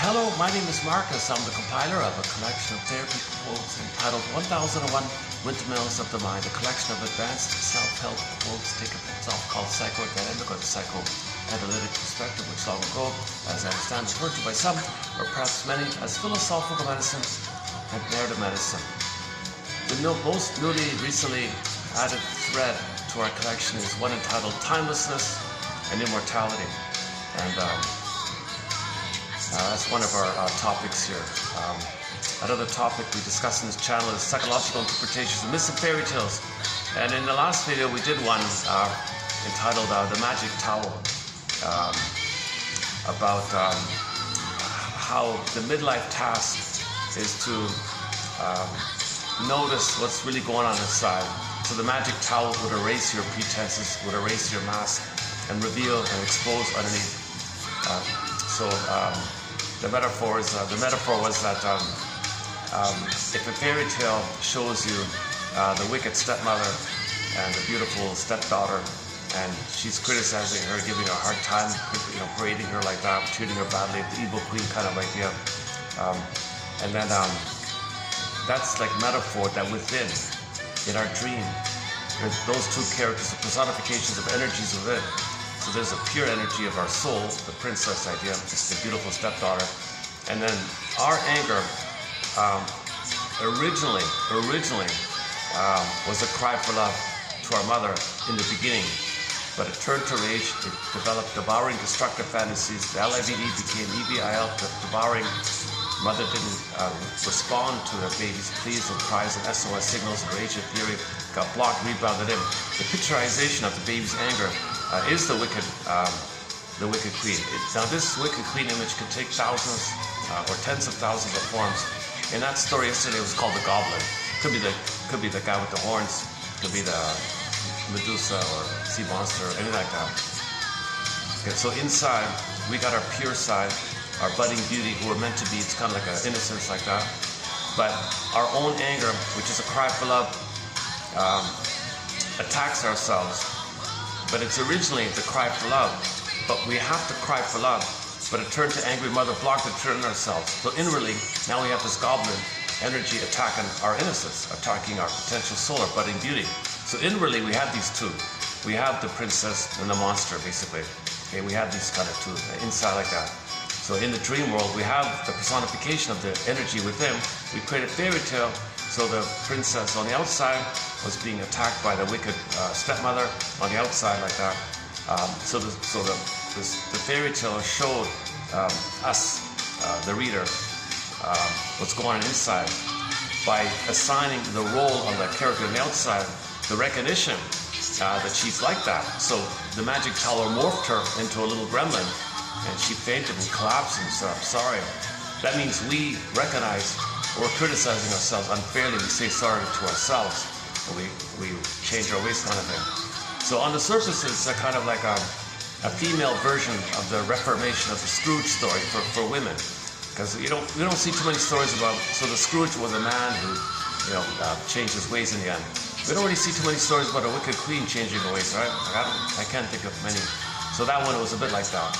Hello, my name is Marcus. I'm the compiler of a collection of therapy quotes entitled 1001 Windmills of the Mind, a collection of advanced self-help quotes taken from self-called psychoanalytic or the psychoanalytic perspective, which long ago, as I understand, referred to by some, or perhaps many, as philosophical medicine and narrative medicine. The most recently added thread to our collection is one entitled Timelessness and Immortality. And that's one of our topics here. Another topic we discuss in this channel is psychological interpretations of myths and fairy tales. And in the last video we did one entitled The Magic Towel, about how the midlife task is to notice what's really going on inside. So the magic towel would erase your pretenses, would erase your mask, and reveal and expose underneath. The metaphor was that if a fairy tale shows you the wicked stepmother and the beautiful stepdaughter, and she's criticizing her, giving her a hard time, parading her like that, treating her badly, the evil queen kind of idea, and then that's like metaphor that within, in our dream, those two characters, the personifications of energies within. So there's a pure energy of our soul, the princess idea, just the beautiful stepdaughter. And then our anger originally was a cry for love to our mother in the beginning. But it turned to rage, it developed devouring destructive fantasies. The LIVE became EVIL, devouring. Mother didn't respond to her baby's pleas and cries and SOS signals, and rage and fury got blocked, rebounded in. The picturization of the baby's anger is the wicked queen. Now this wicked queen image can take thousands or tens of thousands of forms. In that story yesterday, it was called the goblin. Could be the guy with the horns. Could be the Medusa or sea monster, or anything like that. Okay, so inside we got our pure side, our budding beauty, who we're meant to be. It's kind of like an innocence like that. But our own anger, which is a cry for love, attacks ourselves. But it's originally the cry for love. But we have to cry for love. But it turned to angry mother, blocked it, turned ourselves. So inwardly, now we have this goblin energy attacking our innocence, attacking our potential soul, our budding beauty. So inwardly, we have these two. We have the princess and the monster, basically. Okay, we have these kind of two inside like that. So in the dream world, we have the personification of the energy within. We create a fairy tale. So the princess on the outside was being attacked by the wicked stepmother on the outside like that. So the fairy tale showed us, the reader, what's going on inside by assigning the role of the character on the outside, the recognition that she's like that. So the magic towel morphed her into a little gremlin, and she fainted and collapsed and said, "I'm sorry." That means we recognize we're criticizing ourselves unfairly. We say sorry to ourselves, and we change our ways, kind of thing. So on the surface, it's a kind of like a female version of the reformation of the Scrooge story for women, because we don't see too many stories about. So the Scrooge was a man who changed his ways in the end. We don't really see too many stories about a wicked queen changing her ways, right? I can't think of many. So that one was a bit like that.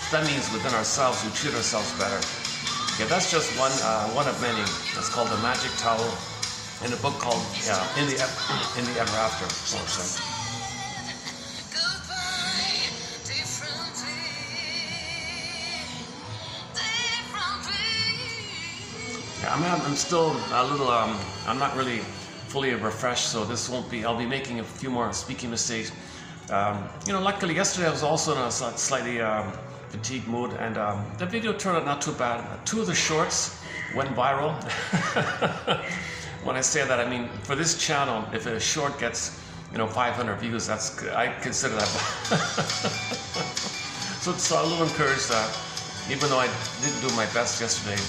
That means within ourselves, we treat ourselves better. Okay, that's just one of many. It's called The Magic Towel, in a book called In the Ever After. Yeah, I'm still a little. I'm not really fully refreshed, so this won't be. I'll be making a few more speaking mistakes. Luckily yesterday I was also in a slightly fatigued mood, and the video turned out not too bad. Two of the shorts went viral. When I say that, I mean for this channel, if a short gets 500 views, that's good. I consider that. So a little encouraged that even though I didn't do my best yesterday,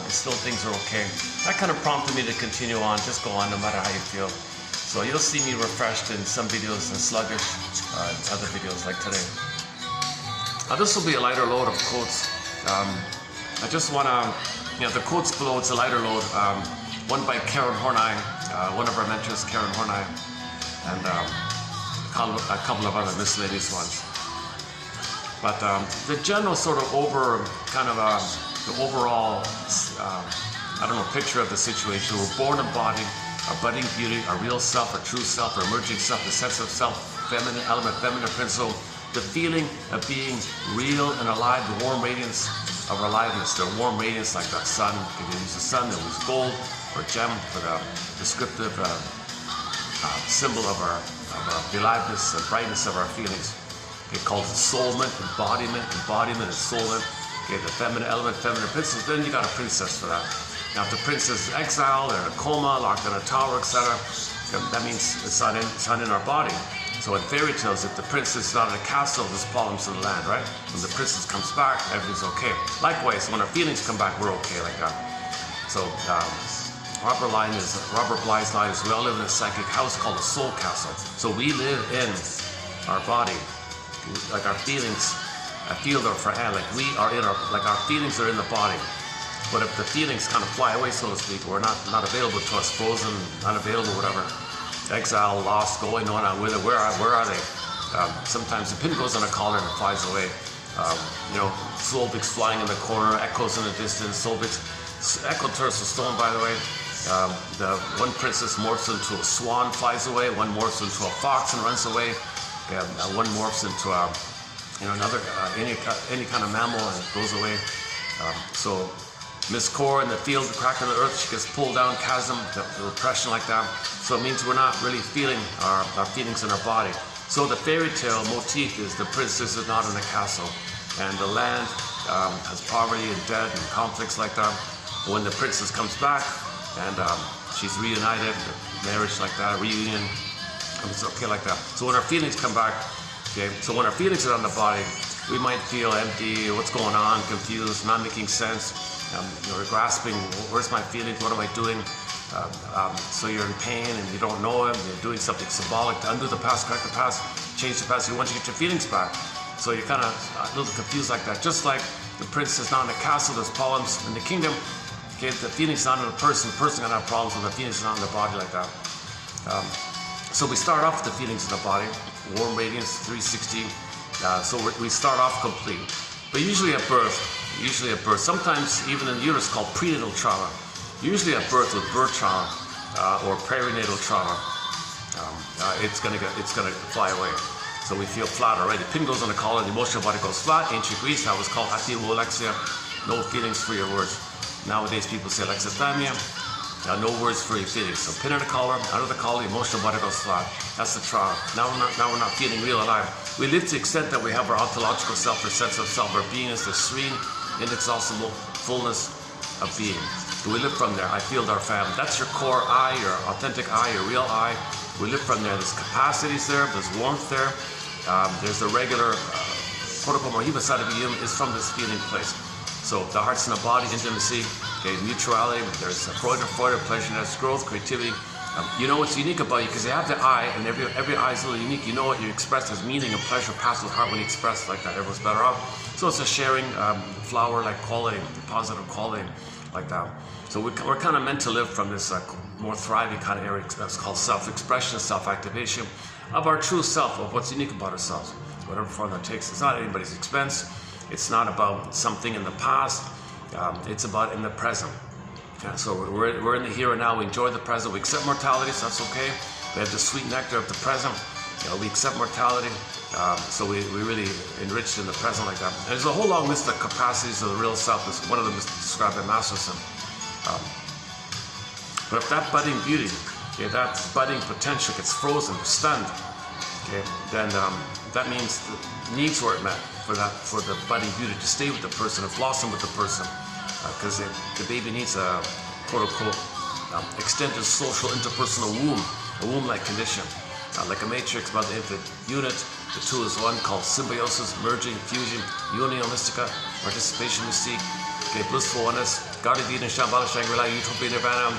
still things are okay. That kind of prompted me to continue on. Just go on no matter how you feel. So you'll see me refreshed in some videos and sluggish in other videos like today. This will be a lighter load of quotes. I just want to, the quotes below, it's a lighter load. One by Horney, one of our mentors, Horney, and a couple of other miscellaneous ones. But the general sort of the overall, picture of the situation. We're born embodied, our budding beauty, our real self, our true self, our emerging self, the sense of self, feminine element, feminine principle, the feeling of being real and alive, the warm radiance of our aliveness, the warm radiance like that sun. You can use the sun, it was gold or gem for the descriptive symbol of our aliveness and brightness of our feelings. It calls it soulment, embodiment and soulment. Okay, the feminine element, feminine princess. Then you got a princess for that. Now, if the princess is exiled or in a coma, locked in a tower, etc., that means it's not in our body. So in fairy tales, if the princess is not in a castle, there's problems in the land, right? When the princess comes back, everything's okay. Likewise, when our feelings come back, we're okay like that. So Robert Bly's line is, we all live in a psychic house called a soul castle. So we live in our body, like our feelings, a field of our hand, like we are in our feelings are in the body. But if the feelings kind of fly away, so to speak, or not available to us, frozen, unavailable, whatever, exile, lost, going on with it, where are they? Sometimes the pin goes on a collar and it flies away. Solvic's flying in the corner, echoes in the distance. Solvic's echo turns to stone, by the way. The one princess morphs into a swan, flies away. One morphs into a fox and runs away. One morphs into another any kind of mammal and it goes away. So Miss Core in the field, the crack of the earth, she gets pulled down, chasm, the repression like that. So it means we're not really feeling our feelings in our body. So the fairy tale motif is the princess is not in a castle, and the land has poverty and debt and conflicts like that. But when the princess comes back and she's reunited, marriage like that, a reunion, it's okay like that. So when our feelings come back, okay, so when our feelings are on the body, we might feel empty, what's going on, confused, not making sense. You're grasping, where's my feelings, what am I doing? So you're in pain and you don't know it, you're doing something symbolic to undo the past, correct the past, change the past, you want to get your feelings back. So you're kind of a little confused like that. Just like the prince is not in a castle, there's problems in the kingdom. Okay, the feelings not in the person gonna have problems with the feelings not in the body like that. So we start off with the feelings in the body, warm radiance, 360. So we start off complete. But usually at birth, sometimes even in the uterus called prenatal trauma, usually at birth with birth trauma or perinatal trauma, it's gonna fly away. So we feel flat already. The pin goes on the collar, the emotional body goes flat. Ancient Greece, that was called athemolexia, no feelings for your words. Nowadays people say alexithymia, no words for your feelings. So pin on the collar, under the collar, the emotional body goes flat. That's the trauma. Now we're not feeling real alive. We live to the extent that we have our ontological self, our sense of self, our being is the serene, inexhaustible fullness of being. Do we live from there? I feel our family. That's your core I, your authentic I, your real I. We live from there. There's capacities there, there's warmth there. There's the regular protocol mohiba side of you is from this feeling place. So the heart's in the body, intimacy, okay, mutuality, there's Freud, pleasure, growth, creativity. You know what's unique about you because you have the I, and every I is a little unique. You know what you express as meaning and pleasure passes with heart when you express like that. Everyone's better off. So it's a sharing flower-like quality, positive quality like that. So we're kind of meant to live from this more thriving kind of area that's called self-expression, self-activation of our true self, of what's unique about ourselves, whatever form that takes. It's not at anybody's expense. It's not about something in the past. It's about in the present. So we're in the here and now. We enjoy the present. We accept mortality, so that's okay. We have the sweet nectar of the present. We accept mortality. So we really enriched in the present like that. And there's a whole long list of capacities of the real self. One of them is described by Masterson. But if that budding beauty, okay, that budding potential gets frozen, stunned, okay, then that means the needs weren't met for the budding beauty to stay with the person, to blossom with the person, because the baby needs a quote-unquote extended social interpersonal womb, a womb-like condition, like a matrix about the infant unit. The two is one, called symbiosis, merging, fusion, union mystica, participation mystique, okay, blissful oneness, Garden Eden, Shambhala, Shangri-La, Utopia, Nirvana,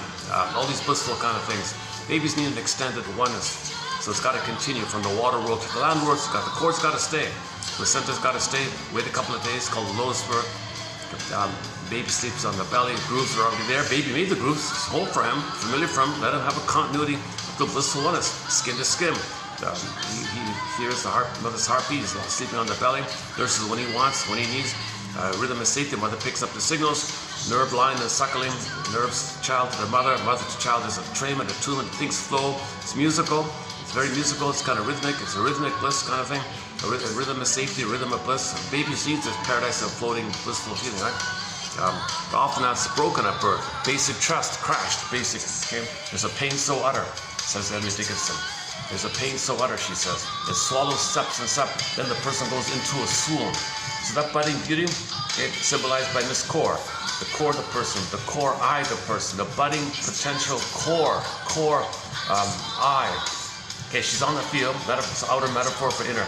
all these blissful kind of things. Babies need an extended oneness. So it's got to continue from the water world to the land world. The cord's got to stay. The center's got to stay. Wait a couple of days, called the lotus birth. Baby sleeps on the belly. Grooves are already there. Baby made the grooves. It's home for him, familiar for him. Let him have a continuity of the blissful oneness, skin to skin. He hears the mother's heartbeat. He's sleeping on the belly. Nurses when he wants, when he needs. Rhythm is safety, mother picks up the signals. Nerve line is suckling, nerves child to the mother, mother to child is attunement, things flow. It's musical, it's very musical, it's kind of rhythmic, it's a rhythmic bliss kind of thing. A rhythm is safety, a rhythm of bliss. Baby's needs is paradise of floating, blissful feeling, right? But often that's broken at birth. Basic trust, crashed, basic, okay? There's a pain so utter, says Emily Dickinson. There's a pain so utter, she says. It swallows steps and steps, then the person goes into a swoon. So that budding beauty, okay, symbolized by this core. The core of the person, the core I, the person, the budding potential core I. Okay, she's on the field, outer metaphor for inner.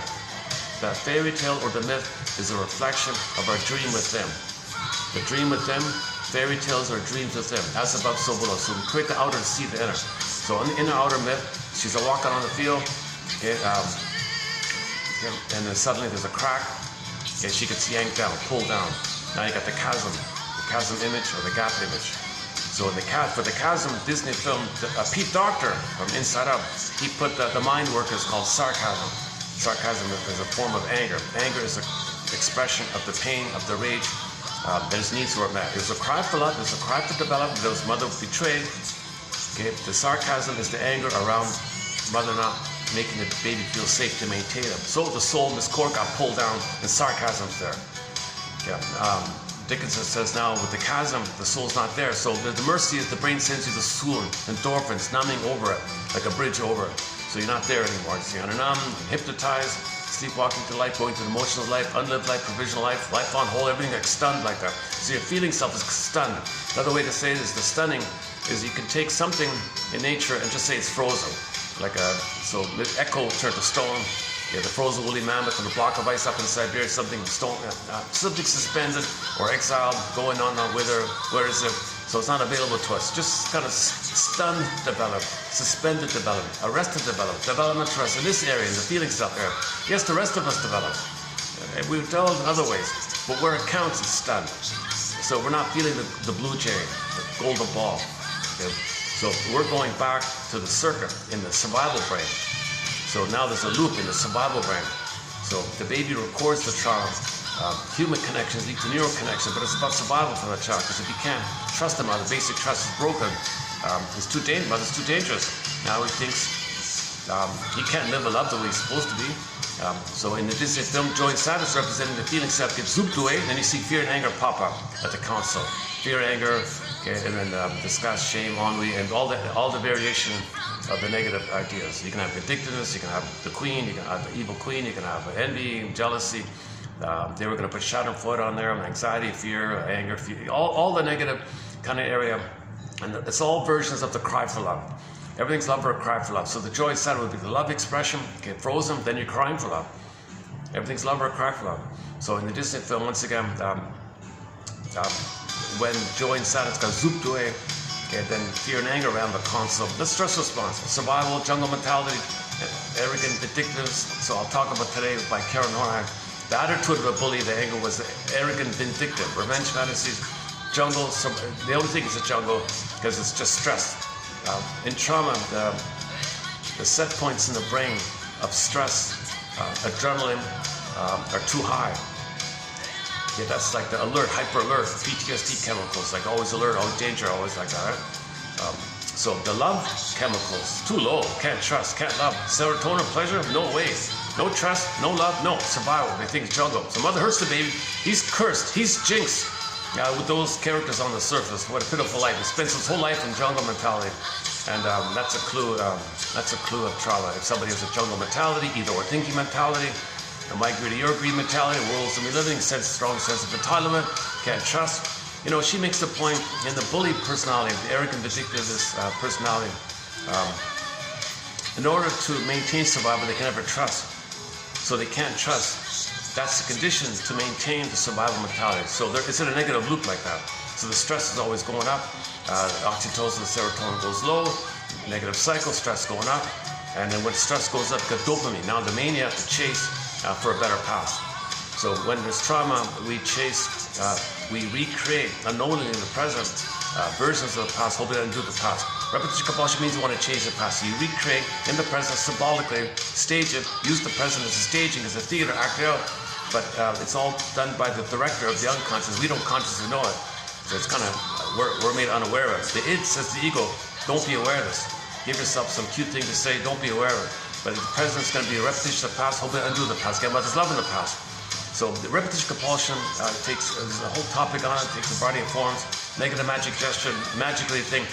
The fairy tale or the myth is a reflection of our dream within. The dream within, fairy tales are dreams within. As above, so below. So we create the outer to see the inner. So in the inner outer myth, she's walking on the field, okay, and then suddenly there's a crack. Okay, she gets yanked down, pulled down. Now you got the chasm image or the gap image. So for the chasm Disney film, Pete Docter from Inside Out, he put the mind work is called sarcasm. Sarcasm is a form of anger. Anger is an expression of the pain, of the rage. There's needs were met. There's a cry for love. There's a cry for development. There's mother betrayed. Okay, the sarcasm is the anger around mother not making the baby feel safe to maintain them. So the soul, this core got pulled down, and sarcasm's there. Yeah. Dickinson says now with the chasm, the soul's not there. So the mercy is the brain sends you the swoon, endorphins, numbing over it, like a bridge over it. So you're not there anymore. So you're numb, hypnotized, sleepwalking to life, going to the emotional life, unlived life, provisional life, life on hold, everything like stunned like that. So your feeling self is stunned. Another way to say it is the stunning is you can take something in nature and just say it's frozen. So the echo turned to stone. Yeah, the frozen woolly mammoth and a block of ice up in Siberia, something stone, something suspended or exiled, going on whither, where is it? So it's not available to us. Just kind of stunned development, suspended development, arrested development, development to us in this area, in the feeling self area. Yes, the rest of us develop. We've developed in other ways, but where it counts, it's stunned. So we're not feeling the blue jay, the golden ball. Okay? So we're going back to the circuit in the survival brain. So now there's a loop in the survival brain. So the baby records the trauma. Human connections lead to neural connection, but it's about survival for the child. Because if you can't trust the mother, basic trust is broken. It's too dangerous. Mother's too dangerous. Now he thinks he can't live a love the way he's supposed to be. So in the Disney film, joy and sadness representing the feeling self gets zooped away. Then you see fear and anger pop up at the council. Fear, anger, okay, and then disgust, shame, ennui, and all the variation of the negative ideas. You can have vindictiveness, you can have the queen, you can have the evil queen, you can have envy, jealousy. They were going to put schadenfreude on there, anxiety, fear, anger, all the negative kind of area. And it's all versions of the cry for love. Everything's love or a cry for love. So the joy and sadness would be the love expression, get frozen, then you're crying for love. Everything's love or a cry for love. So in the Disney film, once again, when joy and sadness got zooped away, okay, then fear and anger around the console. The stress response, survival, jungle mentality, arrogant vindictiveness. So I'll talk about today by Karen Horney. The attitude of a bully, the anger was arrogant vindictive. Revenge fantasies, jungle. They only think it's a jungle because it's just stress. In trauma, the set points in the brain of stress, adrenaline are too high. Yeah, that's like the alert, hyper alert, PTSD chemicals, like always alert, always danger, always like that, right? So the love chemicals, too low, can't trust, can't love. Serotonin, pleasure, no way. No trust, no love, no survival. They think it's jungle. So mother hurts the baby, he's cursed, he's jinxed. With those characters on the surface, what a pitiful life. He spends his whole life in jungle mentality. And that's a clue of trauma. If somebody has a jungle mentality, either or thinking mentality, a my greed, your greed mentality, worlds to be living, strong sense of entitlement, can't trust. You know, she makes the point in the bully personality, the arrogant, vindictive personality. In order to maintain survival, they can never trust. So they can't trust. That's the condition to maintain the survival mentality. So it's in a negative loop like that. So the stress is always going up. Oxytocin, serotonin goes low. Negative cycle, stress going up. And then when stress goes up, you got dopamine. Now the mania to chase for a better past. So when there's trauma, we chase, we recreate unknowingly in the present versions of the past, hoping to undo the past. Repetition compulsion means you want to change the past. So you recreate in the present symbolically, stage it, use the present as a staging, as a theater, act it out. but it's all done by the director of the unconscious. We don't consciously know it. So it's kind of, we're made unaware of it. The id says to the ego, don't be aware of this. Give yourself some cute thing to say, don't be aware of it. But the present is going to be a repetition of the past, hopefully undo the past, get mother's love in the past. So the repetition compulsion takes, there's a whole topic on it, takes a variety of forms. Negative magic gesture, magically think,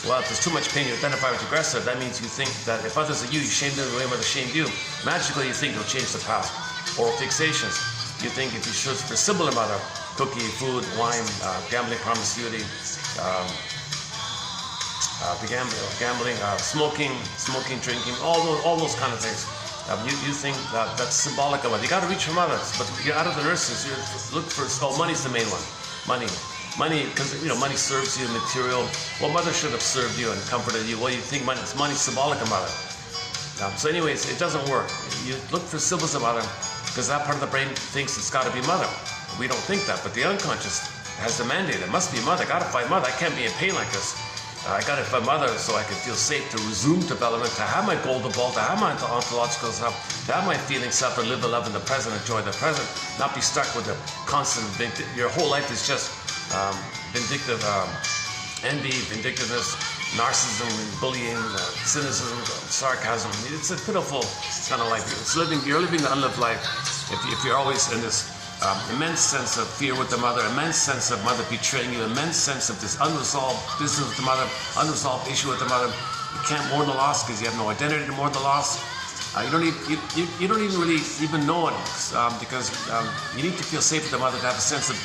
well, if there's too much pain, you identify with the aggressor. That means you think that if others are you shame them the way mother shamed you. Magically, you think you'll change the past. Oral fixations. You think if you should resemble a mother, cookie, food, wine, gambling, promiscuity, gambling, smoking, drinking, all those kind of things. You think that that's symbolic of it. You got to reach for mothers, but you're out of the nurses. You look for, money's the main one. Money, because money serves you, material. Well, mother should have served you and comforted you. Well, you think money's symbolic of mother. So anyways, it doesn't work. You look for symbols of mother, because that part of the brain thinks it's got to be mother. We don't think that, but the unconscious has the mandate. It must be mother. I got to find mother. I can't be in pain like this. I got to find mother so I can feel safe to resume development, to have my golden ball, to have my ontological self, to have my feeling self, to live the love in the present, enjoy the present, not be stuck with the constant your whole life is just vindictive envy, vindictiveness, narcissism, bullying, cynicism, sarcasm. It's a pitiful kind of life. You're living the unlived life if you're always in this immense sense of fear with the mother, immense sense of mother betraying you, immense sense of this unresolved business with the mother, unresolved issue with the mother. You can't mourn the loss because you have no identity to mourn the loss. You don't even really know it because you need to feel safe with the mother to have a sense of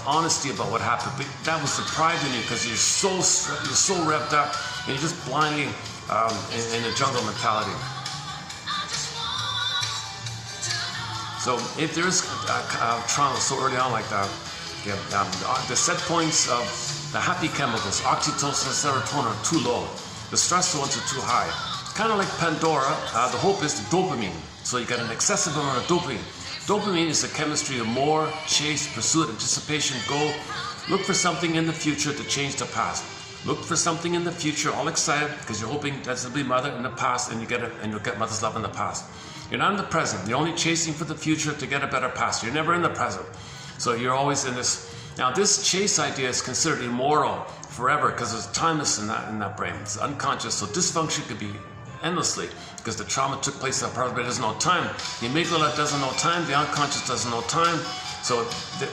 honesty about what happened. But that was deprived in you because you're so revved up and you're just blindly in a jungle mentality. So if there's trauma so early on like that, the set points of the happy chemicals, oxytocin and serotonin, are too low. The stressful ones are too high. Kind of like Pandora, the hope is the dopamine. So you got an excessive amount of dopamine. Dopamine is the chemistry of more, chase, pursuit, anticipation, goal. Look for something in the future to change the past. Look for something in the future, all excited because you're hoping that's to be mother in the past, and you'll get mother's love in the past. You're not in the present. You're only chasing for the future to get a better past. You're never in the present. So you're always in this. Now this chase idea is considered immoral forever because there's timeless in that brain. It's unconscious. So dysfunction could be endlessly because the trauma took place in that part of the brain. There's no time. The amygdala doesn't know time. The unconscious doesn't know time. So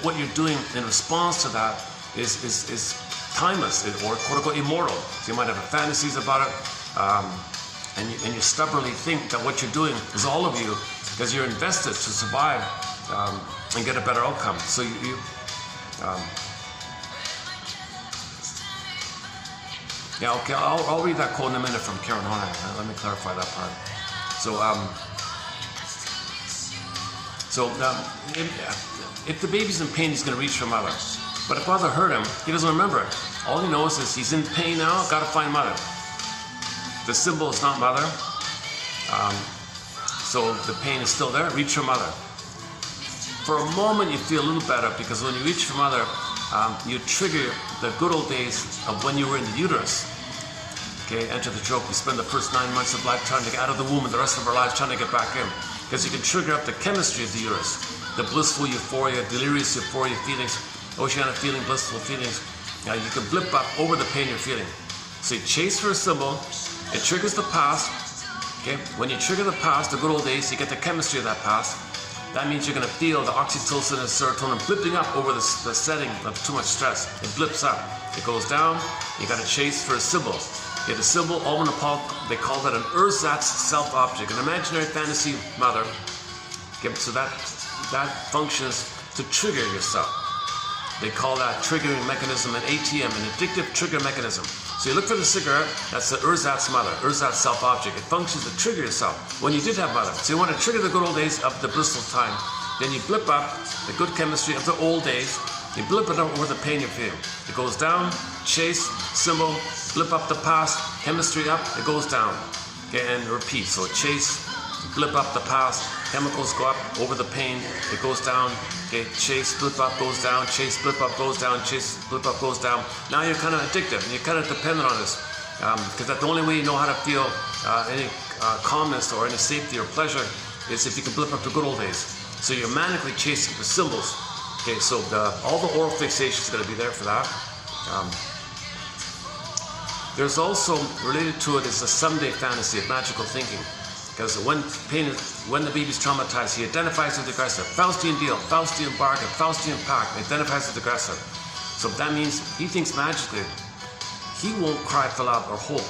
what you're doing in response to that is timeless or quote unquote immortal. So you might have fantasies about it. And you stubbornly think that what you're doing is all of you because you're invested to survive and get a better outcome. So I'll read that quote in a minute from Karen Horney. Let me clarify that part. If the baby's in pain, he's going to reach for mother. But if mother hurt him, he doesn't remember it. All he knows is he's in pain now, got to find mother. The symbol is not mother, so the pain is still there. Reach for mother. For a moment you feel a little better because when you reach for mother, you trigger the good old days of when you were in the uterus. Okay, enter the joke. We spend the first 9 months of life trying to get out of the womb and the rest of our lives trying to get back in. Because you can trigger up the chemistry of the uterus, the blissful euphoria, delirious euphoria feelings, oceanic feeling, blissful feelings. Now you can blip up over the pain you're feeling. So you chase for a symbol. It triggers the past. Okay, when you trigger the past, the good old days, you get the chemistry of that past. That means you're going to feel the oxytocin and serotonin blipping up over the setting of too much stress. It blips up. It goes down. You got to chase for a symbol. Okay, the symbol, all in Nepal, they call that an ersatz self-object, an imaginary fantasy mother. Okay, so that functions to trigger yourself. They call that triggering mechanism an ATM, an addictive trigger mechanism. So you look for the cigarette, that's the ersatz mother, ersatz self-object. It functions to trigger yourself when you did have mother. So you want to trigger the good old days of the blissful time. Then you blip up the good chemistry of the old days. You blip it up over the pain you're feeling. It goes down, chase, symbol, blip up the past, chemistry up, it goes down. Okay, and repeat. So chase, blip up the past, chemicals go up over the pain, it goes down. Okay, chase, blip up, goes down, chase, blip up, goes down, chase, blip up, goes down. Now you're kind of addicted and you're kind of dependent on this because that's the only way you know how to feel any calmness or any safety or pleasure is if you can blip up the good old days. So you're manically chasing for symbols. Okay, so all the oral fixation is going to be there for that. There's also, related to it, is a someday fantasy of magical thinking. Because when the baby's traumatized, he identifies with the aggressor. Faustian deal, Faustian bargain, Faustian pact, identifies with the aggressor. So that means he thinks magically he won't cry for love or hope.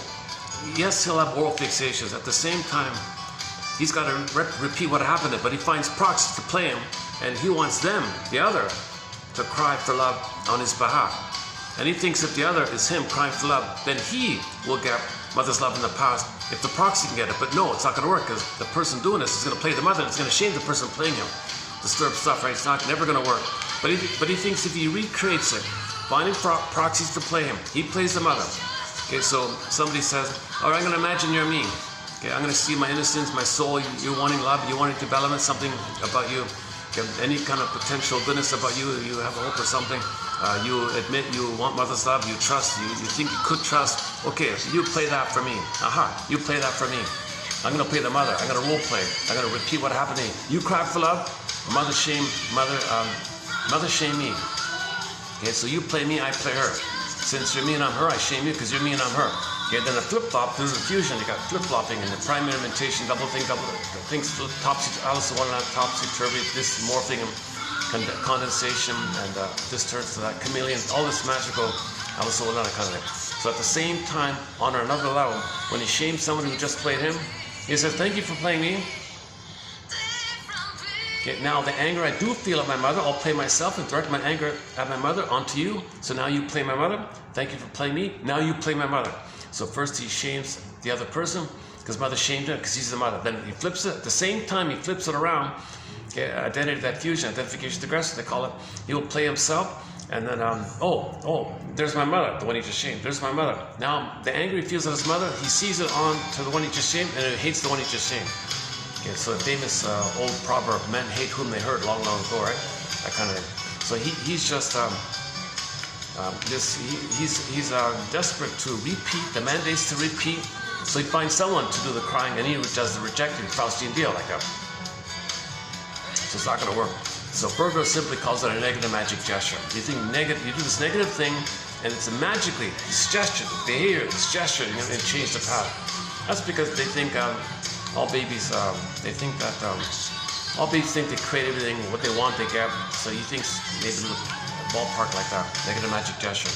Yes, he'll have oral fixations. At the same time, he's got to repeat what happened, but he finds proxies to play him, and he wants them, the other, to cry for love on his behalf. And he thinks if the other is him crying for love, then he will get mother's love in the past if the proxy can get it. But no, it's not going to work, because the person doing this is going to play the mother, and it's going to shame the person playing him. Disturbed stuff, right? It's never going to work. But he thinks if he recreates it, finding proxies to play him, he plays the mother. Okay, so somebody says, all right, I'm going to imagine you're me. Okay, I'm going to see my innocence, my soul, you wanting love, you wanting development, something about you. Any kind of potential goodness about you, you have a hope or something. You admit you want mother's love, you trust, you think you could trust. Okay, so you play that for me. Aha, you play that for me. I'm going to play the mother. I'm going to role play. I'm going to repeat what happened to me. You cry for love, mother shame me. Okay, so you play me, I play her. Since you're me and I'm her, I shame you because you're me and I'm her. Okay, then a flip-flop through the fusion, you got flip-flopping and the primary imitation, double things, Alice in Wonderland, topsy-turvy, this morphing and condensation, and this turns to that chameleon, all this magical Alice in Wonderland kind of thing. So at the same time, on another level, when he shames someone who just played him, he says, thank you for playing me. Okay, now the anger I do feel at my mother, I'll play myself and direct my anger at my mother onto you. So now you play my mother. Thank you for playing me. Now you play my mother. So first he shames the other person because mother shamed him because he's the mother. Then he flips it. At the same time he flips it around. Okay, identity that fusion, identification to aggressor, they call it. He will play himself. And then, there's my mother, the one he just shamed. There's my mother. Now the anger he feels at his mother, he sees it on to the one he just shamed, and he hates the one he just shamed. Okay, so the famous old proverb, men hate whom they hurt, long, long ago, right? That kind of thing. So he's just he's desperate to repeat. The mandate's to repeat. So he finds someone to do the crying, and he does the rejecting, Faustian deal like that. So it's not going to work. So Berger simply calls it a negative magic gesture. You think negative, you do this negative thing, and it's magically this gesture, the behavior, this gesture, and change the pattern. That's because they think. All babies, they think they create everything, what they want, they get. So he thinks maybe a little ballpark like that, negative magic gesture.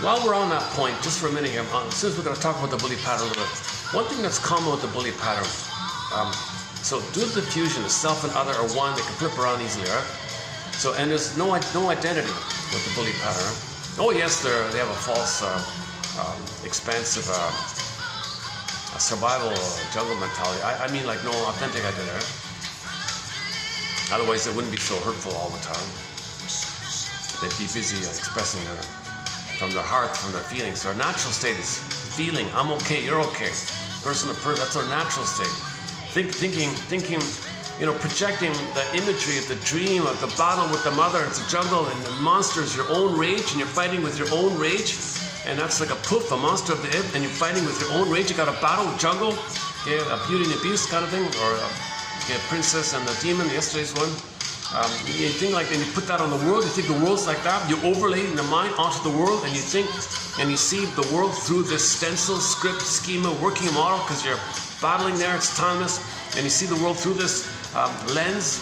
While we're on that point, just for a minute here, since we're going to talk about the bully pattern a little bit, one thing that's common with the bully pattern, so due to the fusion, the self and other are one, they can flip around easily, right? So, and there's no identity with the bully pattern. Oh yes, they have a false, expansive, survival jungle mentality. I mean like no authentic identity, right? Otherwise they wouldn't be so hurtful all the time. They'd be busy expressing from their heart, from their feelings. Their natural state is feeling, I'm okay, you're okay. Person to person, that's our natural state. Thinking, projecting the imagery of the dream of the battle with the mother, it's a jungle, and the monster is your own rage, and you're fighting with your own rage. And that's like a poof, a monster of the ip, and you're fighting with your own rage. You got a battle with jungle, okay, a Beauty and the Beast kind of thing, or a princess and the demon, yesterday's one. You think like, and you put that on the world, you think the world's like that, you overlay in the mind onto the world, and you think, and you see the world through this stencil, script, schema, working model, because you're battling there, it's timeless, and you see the world through this lens,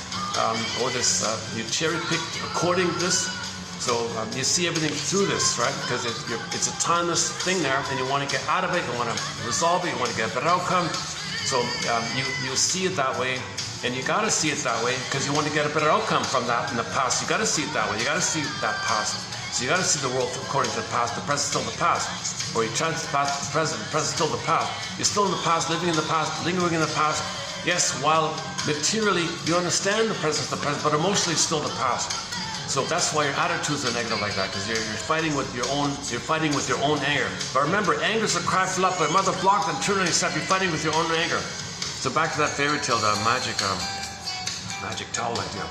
or this, you cherry-picked according to this. So you see everything through this, right? Because it's a timeless thing there, and you want to get out of it, you want to resolve it, you want to get a better outcome. So you see it that way, and you got to see it that way because you want to get a better outcome from that in the past. You got to see it that way. You got to see that past. So you got to see the world according to the past. The present still the past, or you transfer the past to the present still the past. You're still in the past, living in the past, lingering in the past. Yes, while materially you understand the present, but emotionally it's still the past. So that's why your attitudes are negative like that, because you're fighting with your own. You're fighting with your own anger. But remember, anger is a cry for love. But mother blocked and turned on yourself. You're fighting with your own anger. So back to that fairy tale, the magic towel idea.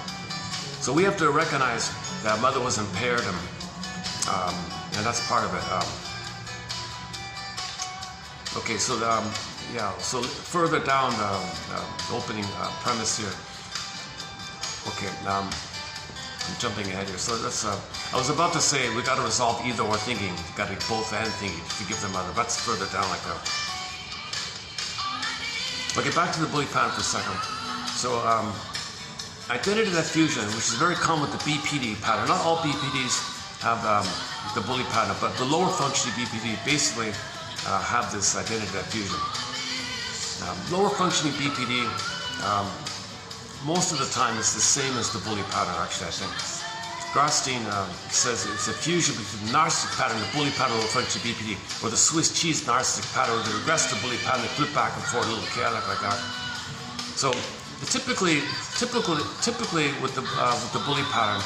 So we have to recognize that mother was impaired, and that's part of it. Okay, so yeah, so further down the opening premise here. Okay, I'm jumping ahead here. So that's, I was about to say we got to resolve either or thinking. You got to both and thinking to give them other. That's further down like that. Okay, back to the bully pattern for a second. So identity diffusion, which is very common with the BPD pattern. Not all BPDs have the bully pattern, but the lower functioning BPD basically have this identity diffusion. Lower functioning BPD, most of the time it's the same as the bully pattern, actually, I think. Grosstein says it's a fusion between the narcissistic pattern and the bully pattern, lower functioning BPD, or the Swiss cheese narcissistic pattern, or the regressive bully pattern, they flip back and forth, a little chaotic like that. So typically with the bully pattern,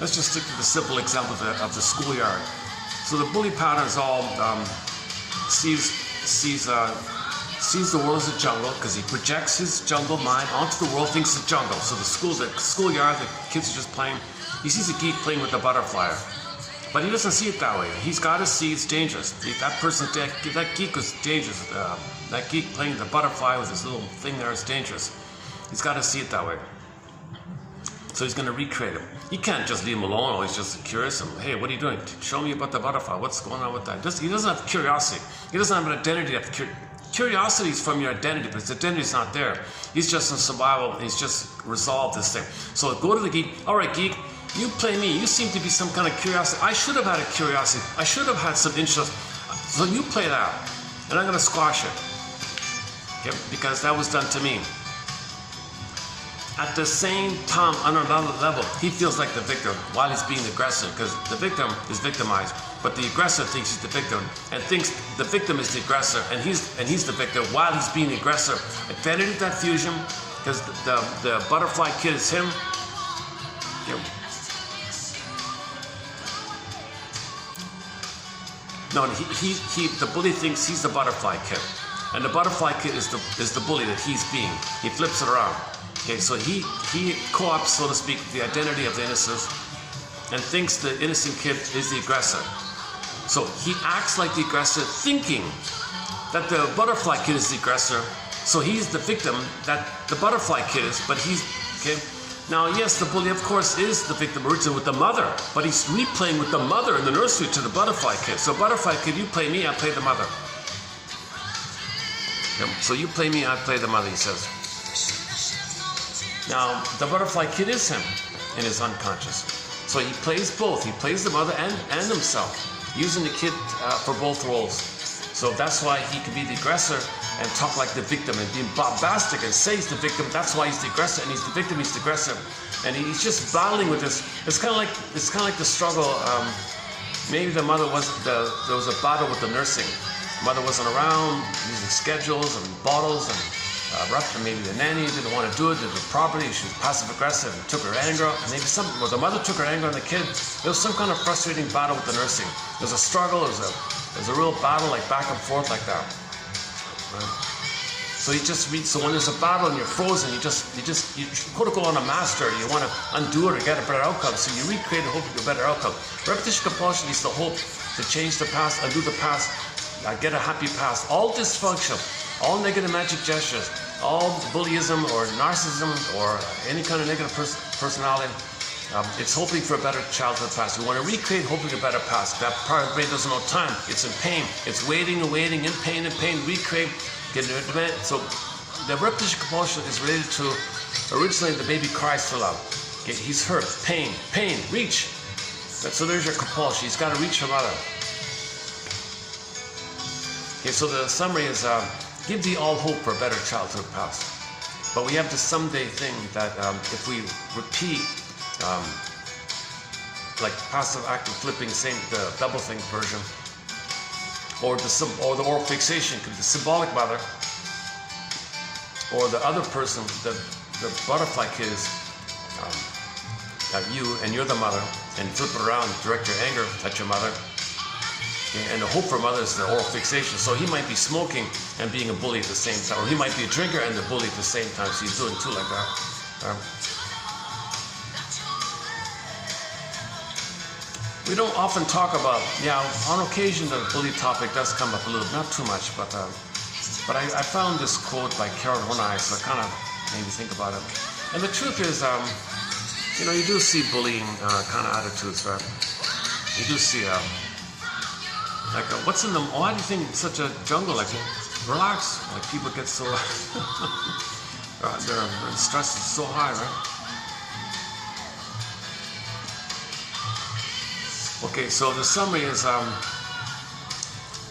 let's just stick to the simple example of the schoolyard. So the bully pattern is all sees the world as a jungle because he projects his jungle mind onto the world, thinks it's a jungle. So the schoolyard, the kids are just playing. He sees a geek playing with the butterfly, but he doesn't see it that way. He's got to see it's dangerous. That geek was dangerous. That geek playing the butterfly with his little thing there is dangerous. He's got to see it that way. So he's going to recreate him. He can't just leave him alone, or he's just curious. And, hey, what are you doing? Show me about the butterfly. What's going on with that? He doesn't have curiosity. He doesn't have an identity. Curiosity is from your identity, but his identity is not there. He's just in survival. He's just resolved this thing. So go to the geek. All right, geek, you play me. You seem to be some kind of curiosity. I should have had a curiosity. I should have had some interest. So you play that, and I'm going to squash it. Okay? Because that was done to me. At the same time, on another level, he feels like the victim while he's being aggressive, because the victim is victimized, but the aggressor thinks he's the victim and thinks the victim is the aggressor, and he's the victim while he's being the aggressor. Identity diffusion, because the butterfly kid is him. No, the bully thinks he's the butterfly kid, and the butterfly kid is the bully that he's being. He flips it around. Okay, so he co-opts, so to speak, the identity of the innocent and thinks the innocent kid is the aggressor. So he acts like the aggressor, thinking that the butterfly kid is the aggressor. So he's the victim that the butterfly kid is, but he's, okay? Now, yes, the bully, of course, is the victim originally with the mother, but he's replaying with the mother in the nursery to the butterfly kid. So butterfly kid, you play me, I play the mother. Okay, so you play me, I play the mother, he says. Now, the butterfly kid is him in his unconscious. So he plays both. He plays the mother and himself, using the kid for both roles. So that's why he can be the aggressor and talk like the victim and being bombastic and say he's the victim. That's why he's the aggressor, and he's the victim, he's the aggressor. And he's just battling with this. It's kind of like the struggle. Maybe the mother there was a battle with the nursing. Mother wasn't around, using schedules and bottles and maybe the nanny didn't want to do it, did it properly, she was passive aggressive and took her anger, and maybe the mother took her anger on the kid. There was some kind of frustrating battle with the nursing. There was a struggle, there was a real battle, like back and forth like that. Right? So you just read, so when there's a battle and you're frozen, you want to go on a master, you want to undo it or get a better outcome, so you recreate and hope for a better outcome. Repetition compulsion is the hope to change the past, undo the past, get a happy past. All dysfunction, all negative magic gestures, all bullyism or narcissism or any kind of negative personality, it's hoping for a better childhood past. We want to recreate hoping for a better past. That part of the brain doesn't know time. It's in pain. It's waiting and waiting, in pain, recreate, get it. So the repetition compulsion is related to, originally the baby cries for love. Okay, he's hurt, pain, reach. So there's your compulsion. He's got to reach for mother. Okay, so the summary is, give thee all hope for a better childhood past. But we have this someday thing that if we repeat, like passive active flipping, the double think version, or the oral fixation, the symbolic mother, or the other person, the butterfly kid is you, and you're the mother, and flip it around, direct your anger at your mother. And the hope for mother is the oral fixation. So he might be smoking and being a bully at the same time, or he might be a drinker and the bully at the same time. So he's doing two like that. We don't often talk about, on occasion the bully topic does come up a little, not too much, but But I found this quote by Horney, so it kind of made me think about it. And the truth is, you know, you do see bullying kind of attitudes, right? You do see, like, what's in them? Why do you think it's such a jungle? Like, relax. Like, people get so, their stress is so high, right? Okay, so the summary is,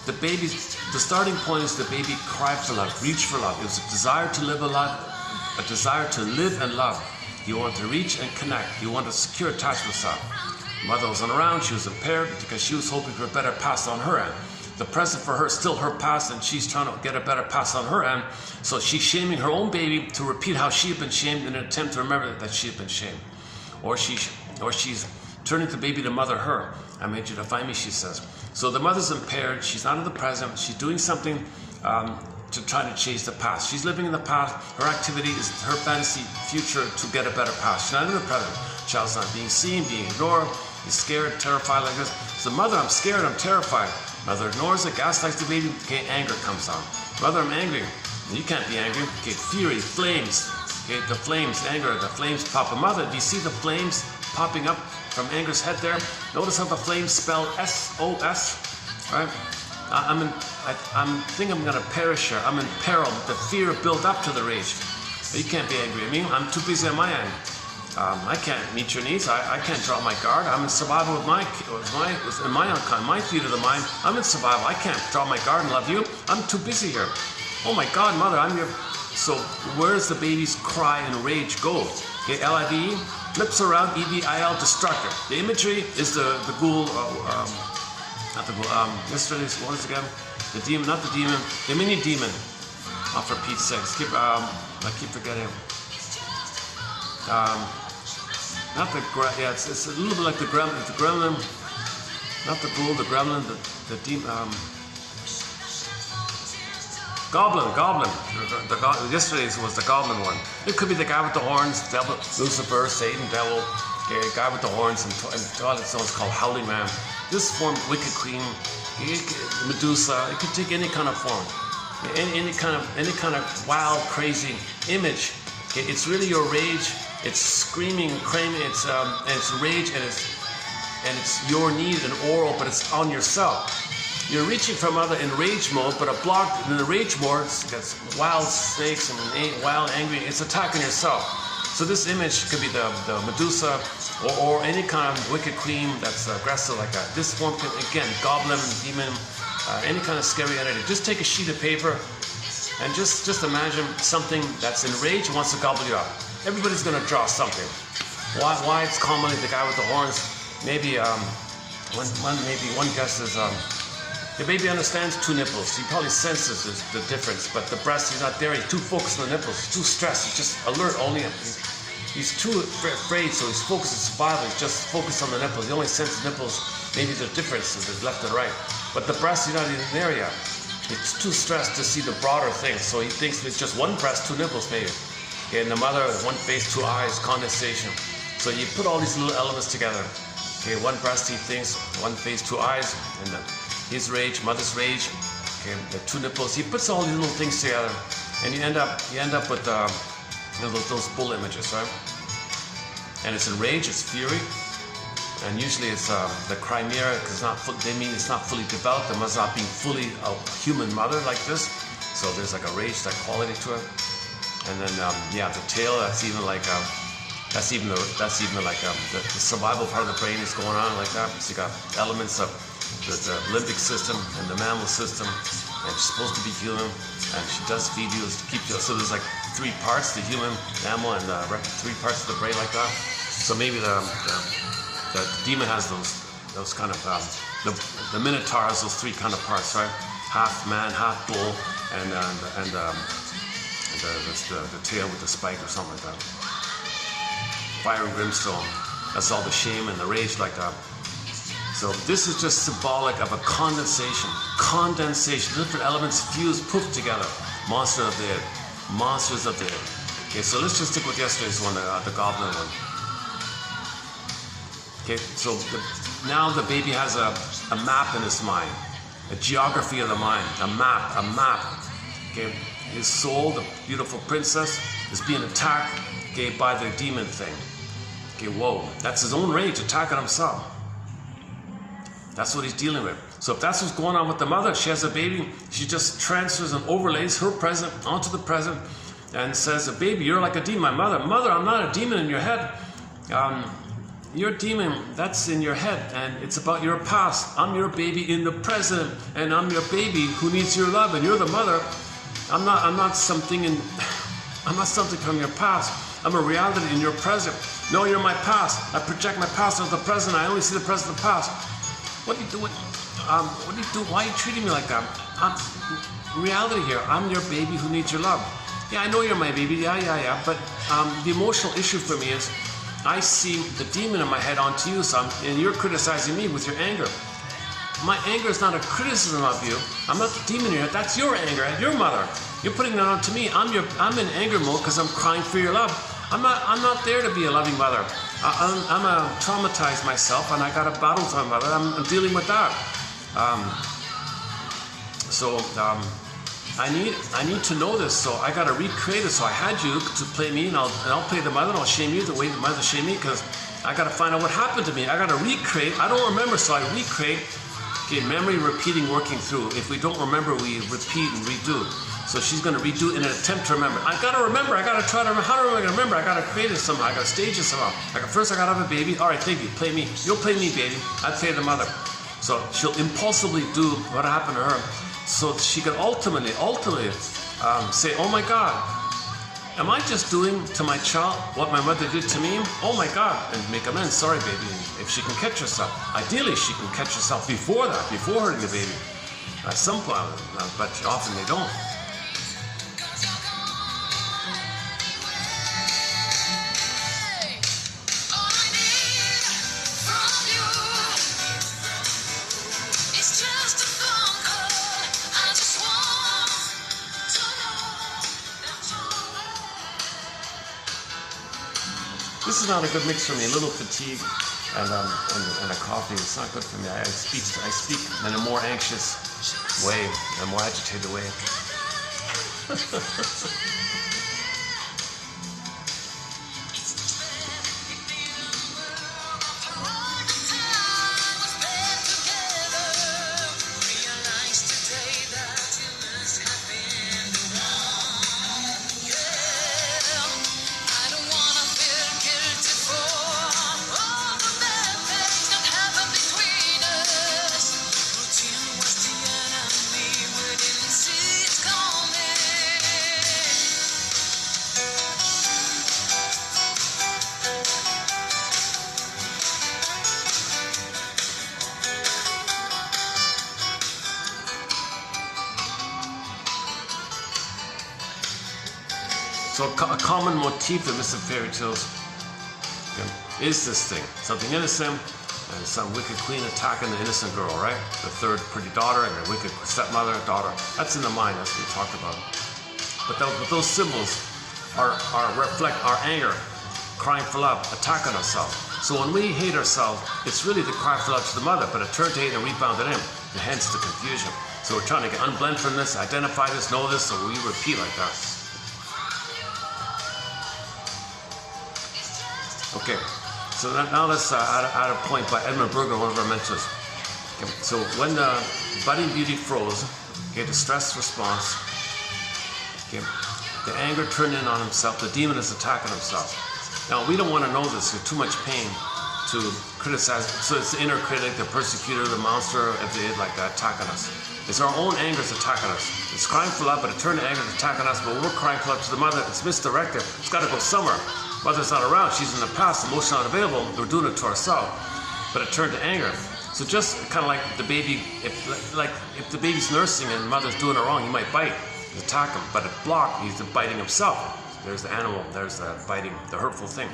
the starting point is the baby cried for love, reached for love. It was a desire to live a desire to live and love. You want to reach and connect. You want a secure attachment with self. Mother wasn't around, she was impaired because she was hoping for a better past on her end. The present for her is still her past, and she's trying to get a better past on her end. So she's shaming her own baby to repeat how she had been shamed in an attempt to remember that she had been shamed. Or she's turning the baby to mother her. I made you to find me, she says. So the mother's impaired, she's not in the present, she's doing something to try to change the past. She's living in the past, her activity is her fantasy future to get a better past. She's not in the present. Child's not being seen, being ignored, he's scared, terrified like this. So mother, I'm scared, I'm terrified. Mother ignores it, gaslights the baby, okay, anger comes on. Mother, I'm angry. You can't be angry. Okay, fury, flames. Okay, the flames, anger, the flames pop. And mother, do you see the flames popping up from anger's head there? Notice how the flames spell S-O-S, right? I think I'm gonna perish here. I'm in peril. The fear built up to the rage. You can't be angry at me. I'm too busy on my end. I can't meet your needs. I can't drop my guard. I'm in survival with my theater of the mind. I'm in survival. I can't drop my guard and love you. I'm too busy here. Oh my God, mother, I'm your. So where's the baby's cry and rage go? Okay, L-I-V-E, flips around, E-V-I-L, destructor. The imagery is the ghoul. Not the ghoul. Yesterday's, what is it again? The demon, not the demon. The mini demon. Oh, for Pete's sake. I keep forgetting. Not the yeah, it's a little bit like the gremlin. The gremlin, not the ghoul, the gremlin, the demon. Goblin. Yesterday's was the goblin one. It could be the guy with the horns, devil, Lucifer, Satan, devil. Okay, guy with the horns and toilet zones called Howling Man. This form, Wicked Queen, Medusa. It could take any kind of form, any kind of wild, crazy image. Okay, it's really your rage. It's screaming, craving. It's rage, and it's your need and oral, but it's on yourself. You're reaching for mother in rage mode, but a block in the rage mode, it's wild snakes and wild angry. It's attacking yourself. So this image could be the Medusa or any kind of wicked queen that's aggressive like that. This form can, again, goblin, demon, any kind of scary entity. Just take a sheet of paper and just imagine something that's in rage and wants to gobble you up. Everybody's going to draw something. Why it's commonly the guy with the horns? Maybe one guess is the baby understands two nipples. He probably senses the difference, but the breast, he's not there. He's too focused on the nipples. He's too stressed. He's just alert only. He's too afraid, so he's focused on survival. He's just focused on the nipples. He only senses nipples. Maybe the difference is left and right. But the breast, he's not even there yet. He's too stressed to see the broader thing, so he thinks it's just one breast, two nipples maybe. Okay, and the mother, one face, two eyes, condensation. So you put all these little elements together. Okay, one breast, he thinks, one face, two eyes, and then his rage, mother's rage, okay, the two nipples. He puts all these little things together, and you end up with those bull images, right? And it's in rage, it's fury, and usually it's the chimera, because they mean it's not fully developed. The mother's not being fully a human mother like this. So there's like a rage-like quality to it. And then the tail. That's even like the survival part of the brain is going on like that. So you got elements of the limbic system and the mammal system, and she's supposed to be human, and she does feed you to keep you. So there's like three parts: the human, mammal, and three parts of the brain like that. So maybe the demon has those kind of the minotaur has those three kind of parts, right? Half man, half bull, and the tail with the spike or something like that. Fire and brimstone. That's all the shame and the rage like that. So this is just symbolic of a condensation. Different elements fused, poof together. Monsters of the head. Okay, so let's just stick with yesterday's one, the goblin one. Okay, so now the baby has a map in his mind, a geography of the mind, a map. Okay, his soul, the beautiful princess, is being attacked, okay, by the demon thing. Okay, whoa, that's his own rage attacking himself. That's what he's dealing with. So if that's what's going on with the mother, she has a baby, she just transfers and overlays her present onto the present and says, baby, you're like a demon. Mother, I'm not a demon in your head. You're a demon, that's in your head, and it's about your past. I'm your baby in the present, and I'm your baby who needs your love, and you're the mother. I'm not something from your past. I'm a reality in your present. No, you're my past. I project my past onto the present. I only see the present and the past. What are you doing? What do you do? Why are you treating me like that? Reality here. I'm your baby who needs your love. Yeah, I know you're my baby. Yeah. But the emotional issue for me is I see the demon in my head onto you, and you're criticizing me with your anger. My anger is not a criticism of you. I'm not the demon in your head. That's your anger at your mother. You're putting that onto me. I'm in anger mode because I'm crying for your love. I'm not there to be a loving mother. I'm traumatized myself, and I got a battle with my mother. I'm dealing with that. I need to know this. So I got to recreate it. So I had you to play me, and I'll play the mother, and I'll shame you the way the mother shamed me, because I got to find out what happened to me. I got to recreate. I don't remember, so I recreate. Okay, memory, repeating, working through. If we don't remember, we repeat and redo. So she's going to redo in an attempt to remember. I got to remember. I got to try to remember. How am I going to remember? I got to create it somehow. I got to stage it somehow. First I got to have a baby. All right, thank you. Play me. You'll play me, baby. I play the mother. So she'll impulsively do what happened to her, so she can ultimately say, oh my God, am I just doing to my child what my mother did to me? Oh my God, and make amends. Sorry, baby. If she can catch herself, ideally she can catch herself before that, before hurting the baby. At some point, but often they don't. This is not a good mix for me. A little fatigue and a coffee. It's not good for me. I speak in a more anxious way, a more agitated way. So a common motif in Mr. Fairy Tales is this thing. Something innocent and some wicked queen attacking the innocent girl, right? The third pretty daughter and the wicked stepmother, daughter. That's in the mind, that's what we talked about. But those symbols reflect our anger, crying for love, attacking ourselves. So when we hate ourselves, it's really the cry for love to the mother, but it turned to hate and rebounded in, and hence the confusion. So we're trying to get unblend from this, identify this, know this, so we repeat like that. Okay, so now let's add a point by Edmund Berger, one of our mentors. Okay, so when the budding beauty froze, okay, the stress response, okay, the anger turned in on himself, the demon is attacking himself. Now, we don't want to know this, there's too much pain to criticize. So it's the inner critic, the persecutor, the monster, if they like attacking us. It's our own anger that's attacking us. It's crying for love, but it turned to anger that's attacking us, but we're crying for love to the mother, it's misdirected, it's got to go somewhere. Mother's not around, she's in the past, emotion not available, we're doing it to ourselves. But it turned to anger. So just kind of like the baby, if the baby's nursing and mother's doing it wrong, you might bite, attack him, but it blocked, he's biting himself. There's the animal, there's the biting, the hurtful thing,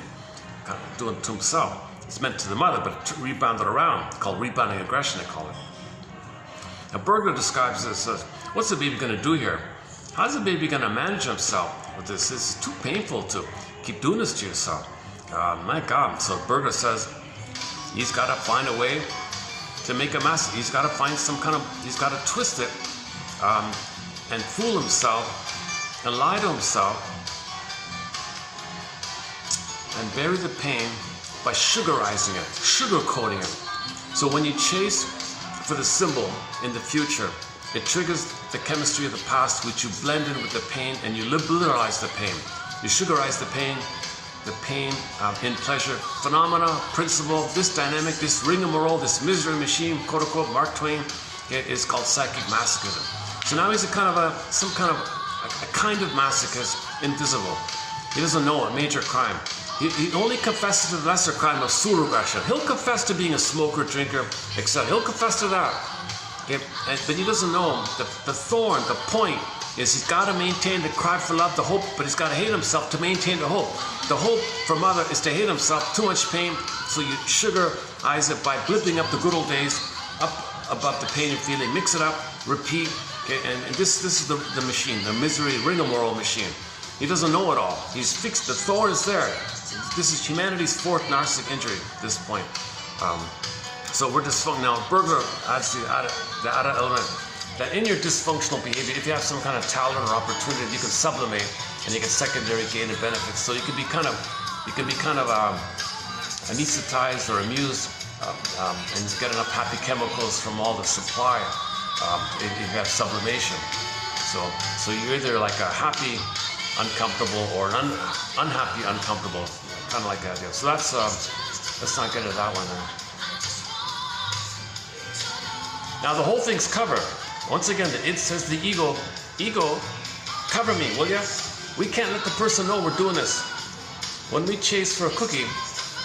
kind of doing it to himself. It's meant to the mother, but it rebounded around. It's called rebounding aggression, they call it. Now Berger describes this as, what's the baby going to do here? How's the baby going to manage himself with this? This is too painful to keep doing this to yourself. My God. So Berger says he's got to find a way to make a mess. He's got to find some kind of, he's got to twist it and fool himself and lie to himself and bury the pain by sugarizing it, sugarcoating it. So when you chase for the symbol in the future, it triggers the chemistry of the past, which you blend in with the pain, and you liberalize the pain. You sugarize the pain in pleasure. Phenomena, principle, this dynamic, this rigmarole, this misery machine, quote unquote, Mark Twain, it is called psychic masochism. So now he's a kind of masochist, invisible. He doesn't know a major crime. He only confesses to the lesser crime of pseudo-aggression. He'll confess to being a smoker, drinker, etc. He'll confess to that. Okay? But he doesn't know the thorn, the point is he's got to maintain the cry for love, the hope, but he's got to hate himself to maintain the hope. The hope for mother is to hate himself, too much pain, so you sugarize it by blipping up the good old days, up above the pain you're feeling, mix it up, repeat. Okay? And this is the machine, the misery rigmarole machine. He doesn't know it all. He's fixed. The thorn is there. This is humanity's fourth narcissistic injury at this point. So we're dysfunctional. Now, Berger adds the added element that in your dysfunctional behavior, if you have some kind of talent or opportunity, you can sublimate and you get secondary gain and benefits. So you can be kind of anesthetized or amused and get enough happy chemicals from all the supply if you have sublimation. So you're either like a happy uncomfortable or an unhappy uncomfortable, kind of like that. Yeah. So let's not get into that one then. Now the whole thing's covered. Once again, it says the ego, cover me, will ya? We can't let the person know we're doing this. When we chase for a cookie,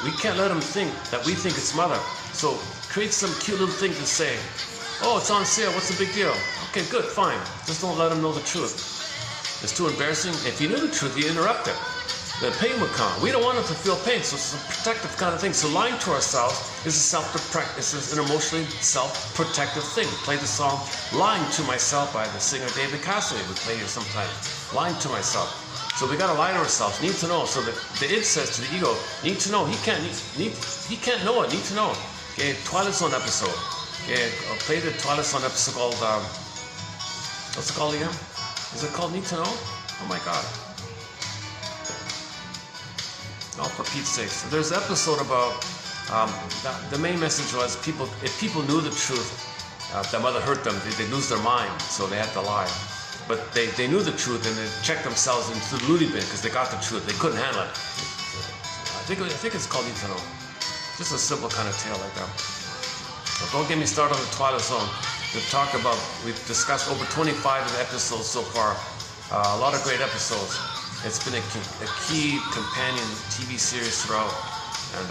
we can't let them think that we think it's mother. So create some cute little thing to say, oh, it's on sale, what's the big deal? Okay, good, fine. Just don't let them know the truth. It's too embarrassing. If you knew the truth, you interrupt it. The pain would come. We don't want them to feel pain, so it's a protective kind of thing. So lying to ourselves is an emotionally self-protective thing. Play the song "Lying to Myself" by the singer David Cassidy. We play here sometimes. Lying to myself. So we gotta lie to ourselves. Need to know. So the id says to the ego, need to know. He can't know it. Need to know. Okay, Twilight Zone episode. Okay, play the Twilight Zone episode called what's it called again? Is it called Need to Know? Oh my God. Oh, for Pete's sake. So there's an episode about, the main message was if people knew the truth, their mother hurt them, they'd lose their mind, so they had to lie. But they knew the truth and they checked themselves into the loony bin because they got the truth. They couldn't handle it. I think it's called Need to Know. Just a simple kind of tale like that. But don't get me started on the Twilight Zone. We've discussed over 25 of the episodes so far. A lot of great episodes. It's been a key companion TV series throughout. And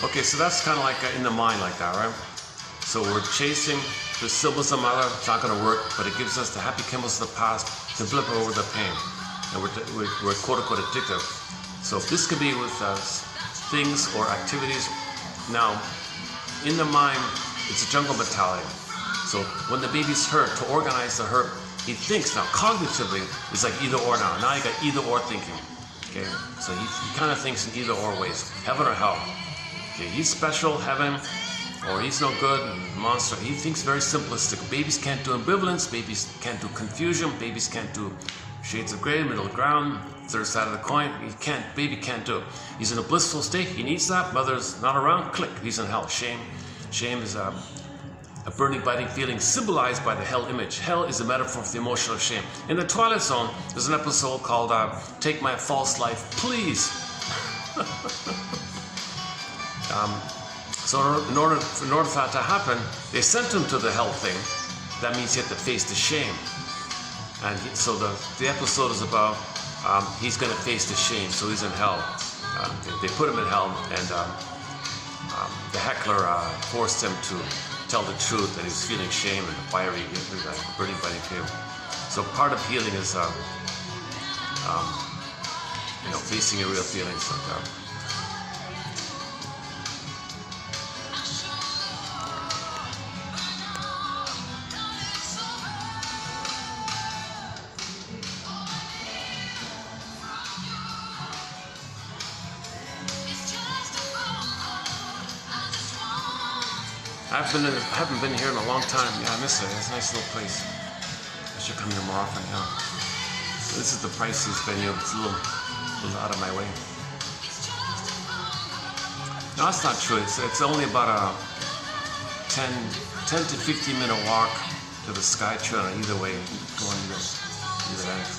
okay, so that's kind of like in the mind like that, right? So we're chasing the symbols of mother. It's not going to work, but it gives us the happy chemicals of the past to blip over the pain. And we're quote-unquote addictive. So this could be with things or activities. Now, in the mind, it's a jungle mentality. So when the baby's hurt, to organize the hurt, he thinks now, cognitively, it's like either or now. Now you got either or thinking. Okay, so he kind of thinks in either or ways, heaven or hell. Okay, he's special, heaven, or he's no good, monster. He thinks very simplistic. Babies can't do ambivalence, babies can't do confusion, babies can't do shades of gray, middle ground, third side of the coin. Baby can't do it. He's in a blissful state, he needs that. Mother's not around, click, he's in hell. Shame is a burning, biting feeling symbolized by the hell image. Hell is a metaphor for the emotion of shame. In the Twilight Zone, there's an episode called Take My False Life, Please. So in order for that to happen, they sent him to the hell thing. That means he had to face the shame. And so the episode is about he's going to face the shame, so he's in hell. They put him in hell, and the heckler forced him to tell the truth that he was feeling shame and the fiery, burning, biting feeling. So part of healing is, facing your real feelings like that. I haven't been here in a long time. Yeah, I miss it. It's a nice little place. I should come here more often. Yeah. This is the priciest venue. It's a little out of my way. No, that's not true. It's only about a 10 to 15 minute walk to the SkyTrain either way. Go on either end.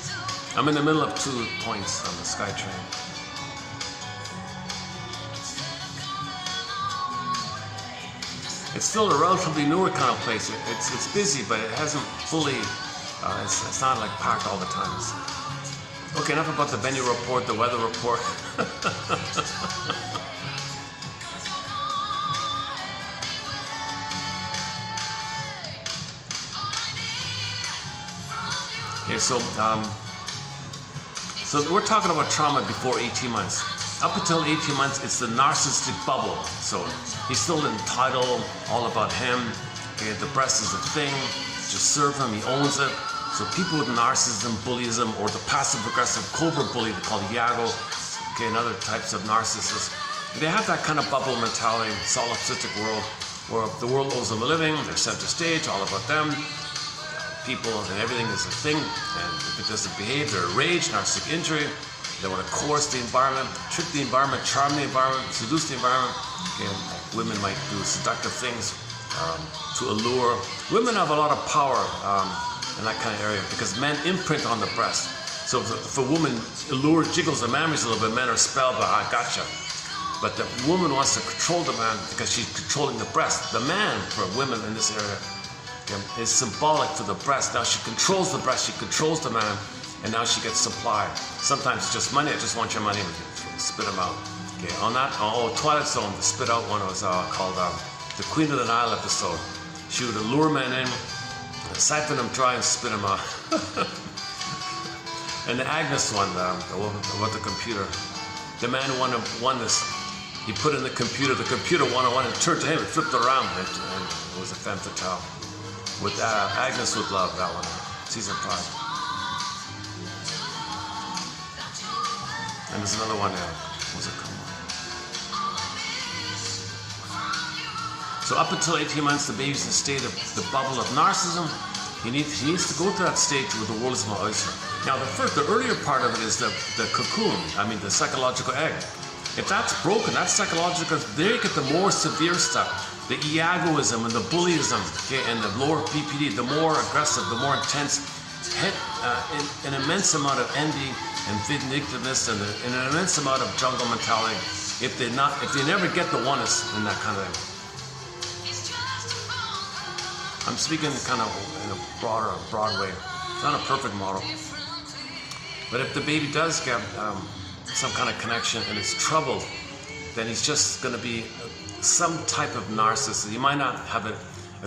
I'm in the middle of 2 points on the SkyTrain. It's still a relatively newer kind of place. It's busy, but it hasn't fully, it's not like packed all the time. Okay, enough about the venue report, the weather report. Okay, so we're talking about trauma before 18 months. Up until 18 months, it's the narcissistic bubble. So he's still entitled, all about him. Okay, the breast is a thing, just serve him, he owns it. So people with narcissism, bullyism, or the passive-aggressive covert bully, they call Iago, okay, and other types of narcissists, they have that kind of bubble mentality, solipsistic world, where the world owes them a living, they're center stage, all about them. People and everything is a thing, and if it doesn't behave, they're enraged, narcissistic injury. They want to coerce the environment, trick the environment, charm the environment, seduce the environment. Okay, women might do seductive things to allure. Women have a lot of power in that kind of area because men imprint on the breast. So if a woman jiggles the mammies a little bit, men are spellbound, I gotcha. But the woman wants to control the man because she's controlling the breast. The man, for women in this area, is symbolic for the breast. Now she controls the breast, she controls the man, and now she gets supply. Sometimes it's just money, I just want your money, spit them out. Okay, on that, Twilight Zone, the spit out one was called the Queen of the Nile episode. She would allure men in, siphon them dry and spit them out. And the Agnes one, about the computer. The man who won this, he put in the computer won and turned to him and flipped it around, and it was a femme fatale. With Agnes would love that one, season 5. And there's another one now. What was it called? So up until 18 months, the baby's in a state of the bubble of narcissism. He needs to go to that stage where the world is my oyster. Now the earlier part of it is the cocoon. The psychological egg. If that's broken, that's psychological. There you get the more severe stuff. The egoism and the bullyism, okay, and the lower PPD, the more aggressive, the more intense, an immense amount of envy and vindictiveness, and an immense amount of jungle mentality. If they never get the oneness in that kind of thing. I'm speaking kind of in a broad way. It's not a perfect model, but if the baby does get some kind of connection and it's troubled, then he's just going to be some type of narcissist. He might not have a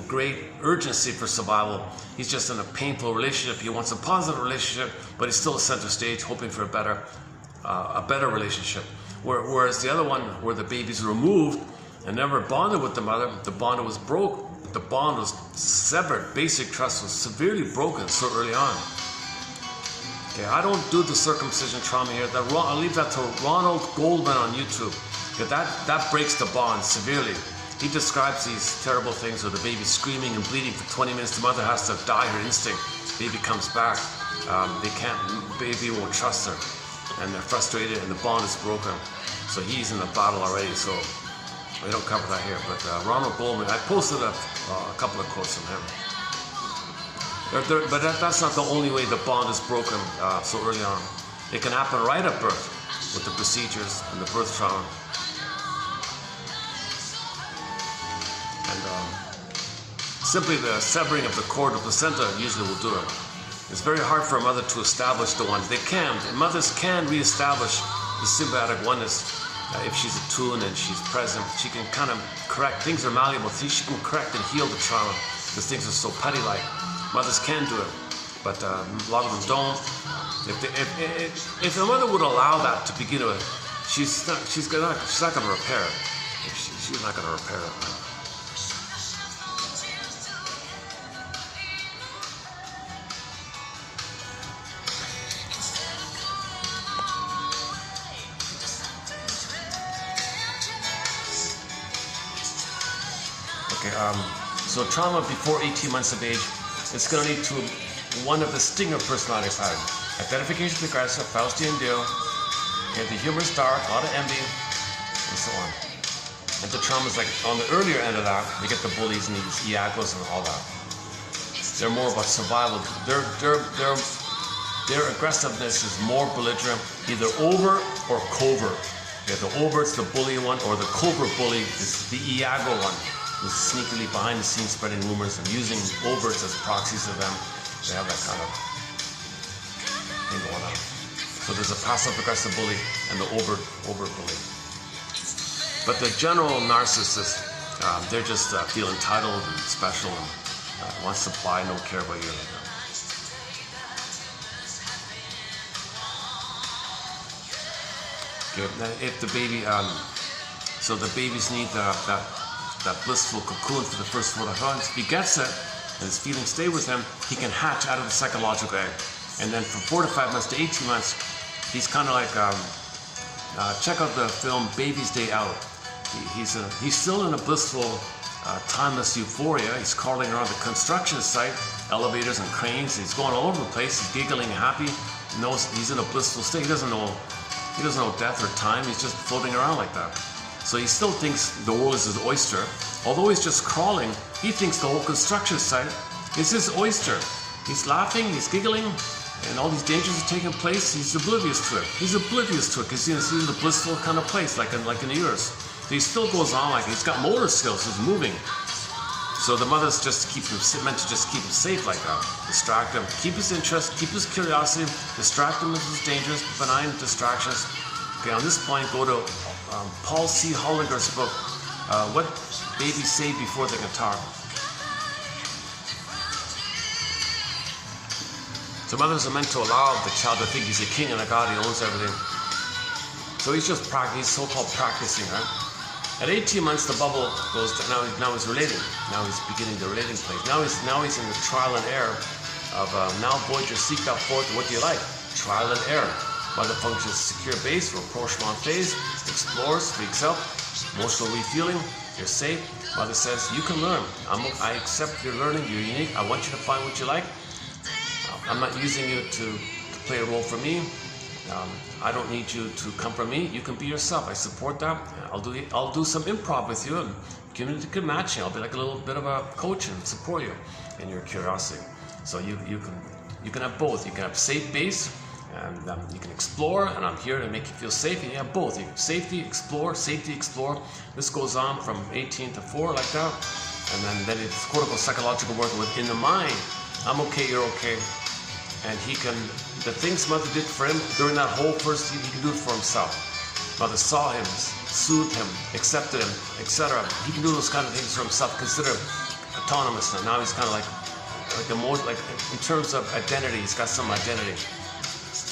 great urgency for survival. He's just in a painful relationship. He wants a positive relationship, but he's still a center stage, hoping for a better relationship. Whereas the other one, where the baby's removed and never bonded with the mother, the bond was broke. The bond was severed. Basic trust was severely broken so early on. Okay, I don't do the circumcision trauma here. I'll leave that to Ronald Goldman on YouTube. That breaks the bond severely. He describes these terrible things where the baby's screaming and bleeding for 20 minutes. The mother has to die her instinct. Baby comes back. Baby won't trust her. And they're frustrated and the bond is broken. So he's in the battle already. So we don't cover that here. But Ronald Goldman, I posted a couple of quotes from him. But that's not the only way the bond is broken so early on. It can happen right at birth with the procedures and the birth trauma. Simply the severing of the cord of the placenta usually will do it. It's very hard for a mother to establish the ones. Mothers can reestablish the symbiotic oneness if she's attuned and she's present. She can kind of correct. Things are malleable. She can correct and heal the trauma because things are so petty-like. Mothers can do it, but a lot of them don't. If the mother would allow that to begin with, she's not going to repair it. She's not going to repair it. so trauma before 18 months of age, it's going to lead to one of the stinger personality patterns. Identification with the aggressor, Faustian deal, and the humorous dark, a lot of envy, and so on. And the trauma is like on the earlier end of that, you get the bullies and these iagos and all that. They're more about survival. Their aggressiveness is more belligerent, either overt or covert. Yeah, the overt's the bully one, or the covert bully is the iago one, who's sneakily behind the scenes spreading rumors and using overts as proxies of them. They have that kind of thing going on. So there's a passive-aggressive bully and the overt bully. But the general narcissist, they're just feel entitled and special and want supply, don't care about you. Okay. If the baby, so the babies need that blissful cocoon for the first 4 months. If he gets it and his feelings stay with him, he can hatch out of the psychological egg. And then from 4 to 5 months to 18 months, he's kind of like, check out the film Baby's Day Out. He's still in a blissful, timeless euphoria. He's crawling around the construction site, elevators and cranes. He's going all over the place. He's giggling, happy. Knows he's in a blissful state. He doesn't know death or time. He's just floating around like that. So he still thinks the world is his oyster. Although he's just crawling, he thinks the whole construction site is his oyster. He's laughing, he's giggling, and all these dangers are taking place. He's oblivious to it. He's oblivious to it because he's in a blissful kind of place, like in yours. So he still goes on like he's got motor skills. He's moving. So the mother's just meant to just keep him safe like that. Distract him, keep his interest, keep his curiosity, distract him with his dangerous, benign distractions. Okay, on this point, go to Paul C. Hollinger's book, What Babies Say Before They Can Talk. So mothers are meant to allow the child to think he's a king and a god, he owns everything. So he's just he's so-called practicing, right? At 18 months, the bubble goes down. Now he's relating. Now he's beginning the relating phase. Now he's in the trial and error of now voyager seek out forth. What do you like? Trial and error. Mother functions secure base, rapprochement phase, explores, freaks out, emotional refeeling. You're safe. Mother says you can learn. I accept your learning. You're unique. I want you to find what you like. I'm not using you to play a role for me. I don't need you to comfort me. You can be yourself. I support that. I'll do some improv with you and give it a good matching. I'll be like a little bit of a coach and support you in your curiosity. So you can have both. You can have safe base and you can explore, and I'm here to make you feel safe. And you have both. You can safety, explore. This goes on from 18 to 4 like that, and then it's quote-unquote psychological work within the mind. I'm okay. You're okay. And the things Mother did for him during that whole first year, he can do it for himself. Mother saw him, soothed him, accepted him, etc. He can do those kind of things for himself, consider autonomous now. Now he's kind of like in terms of identity, he's got some identity.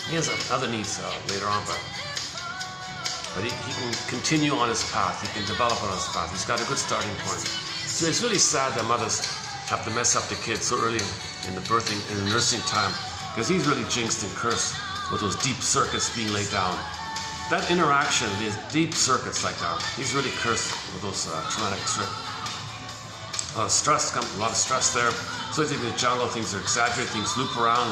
He has other needs later on, but he can continue on his path. He can develop on his path. He's got a good starting point. So it's really sad that mothers have to mess up the kids so early in the nursing time, because he's really jinxed and cursed with those deep circuits being laid down. That interaction, these deep circuits like that, he's really cursed with those traumatic circuits. A lot of stress there. So I think the jungle things are exaggerated, things loop around,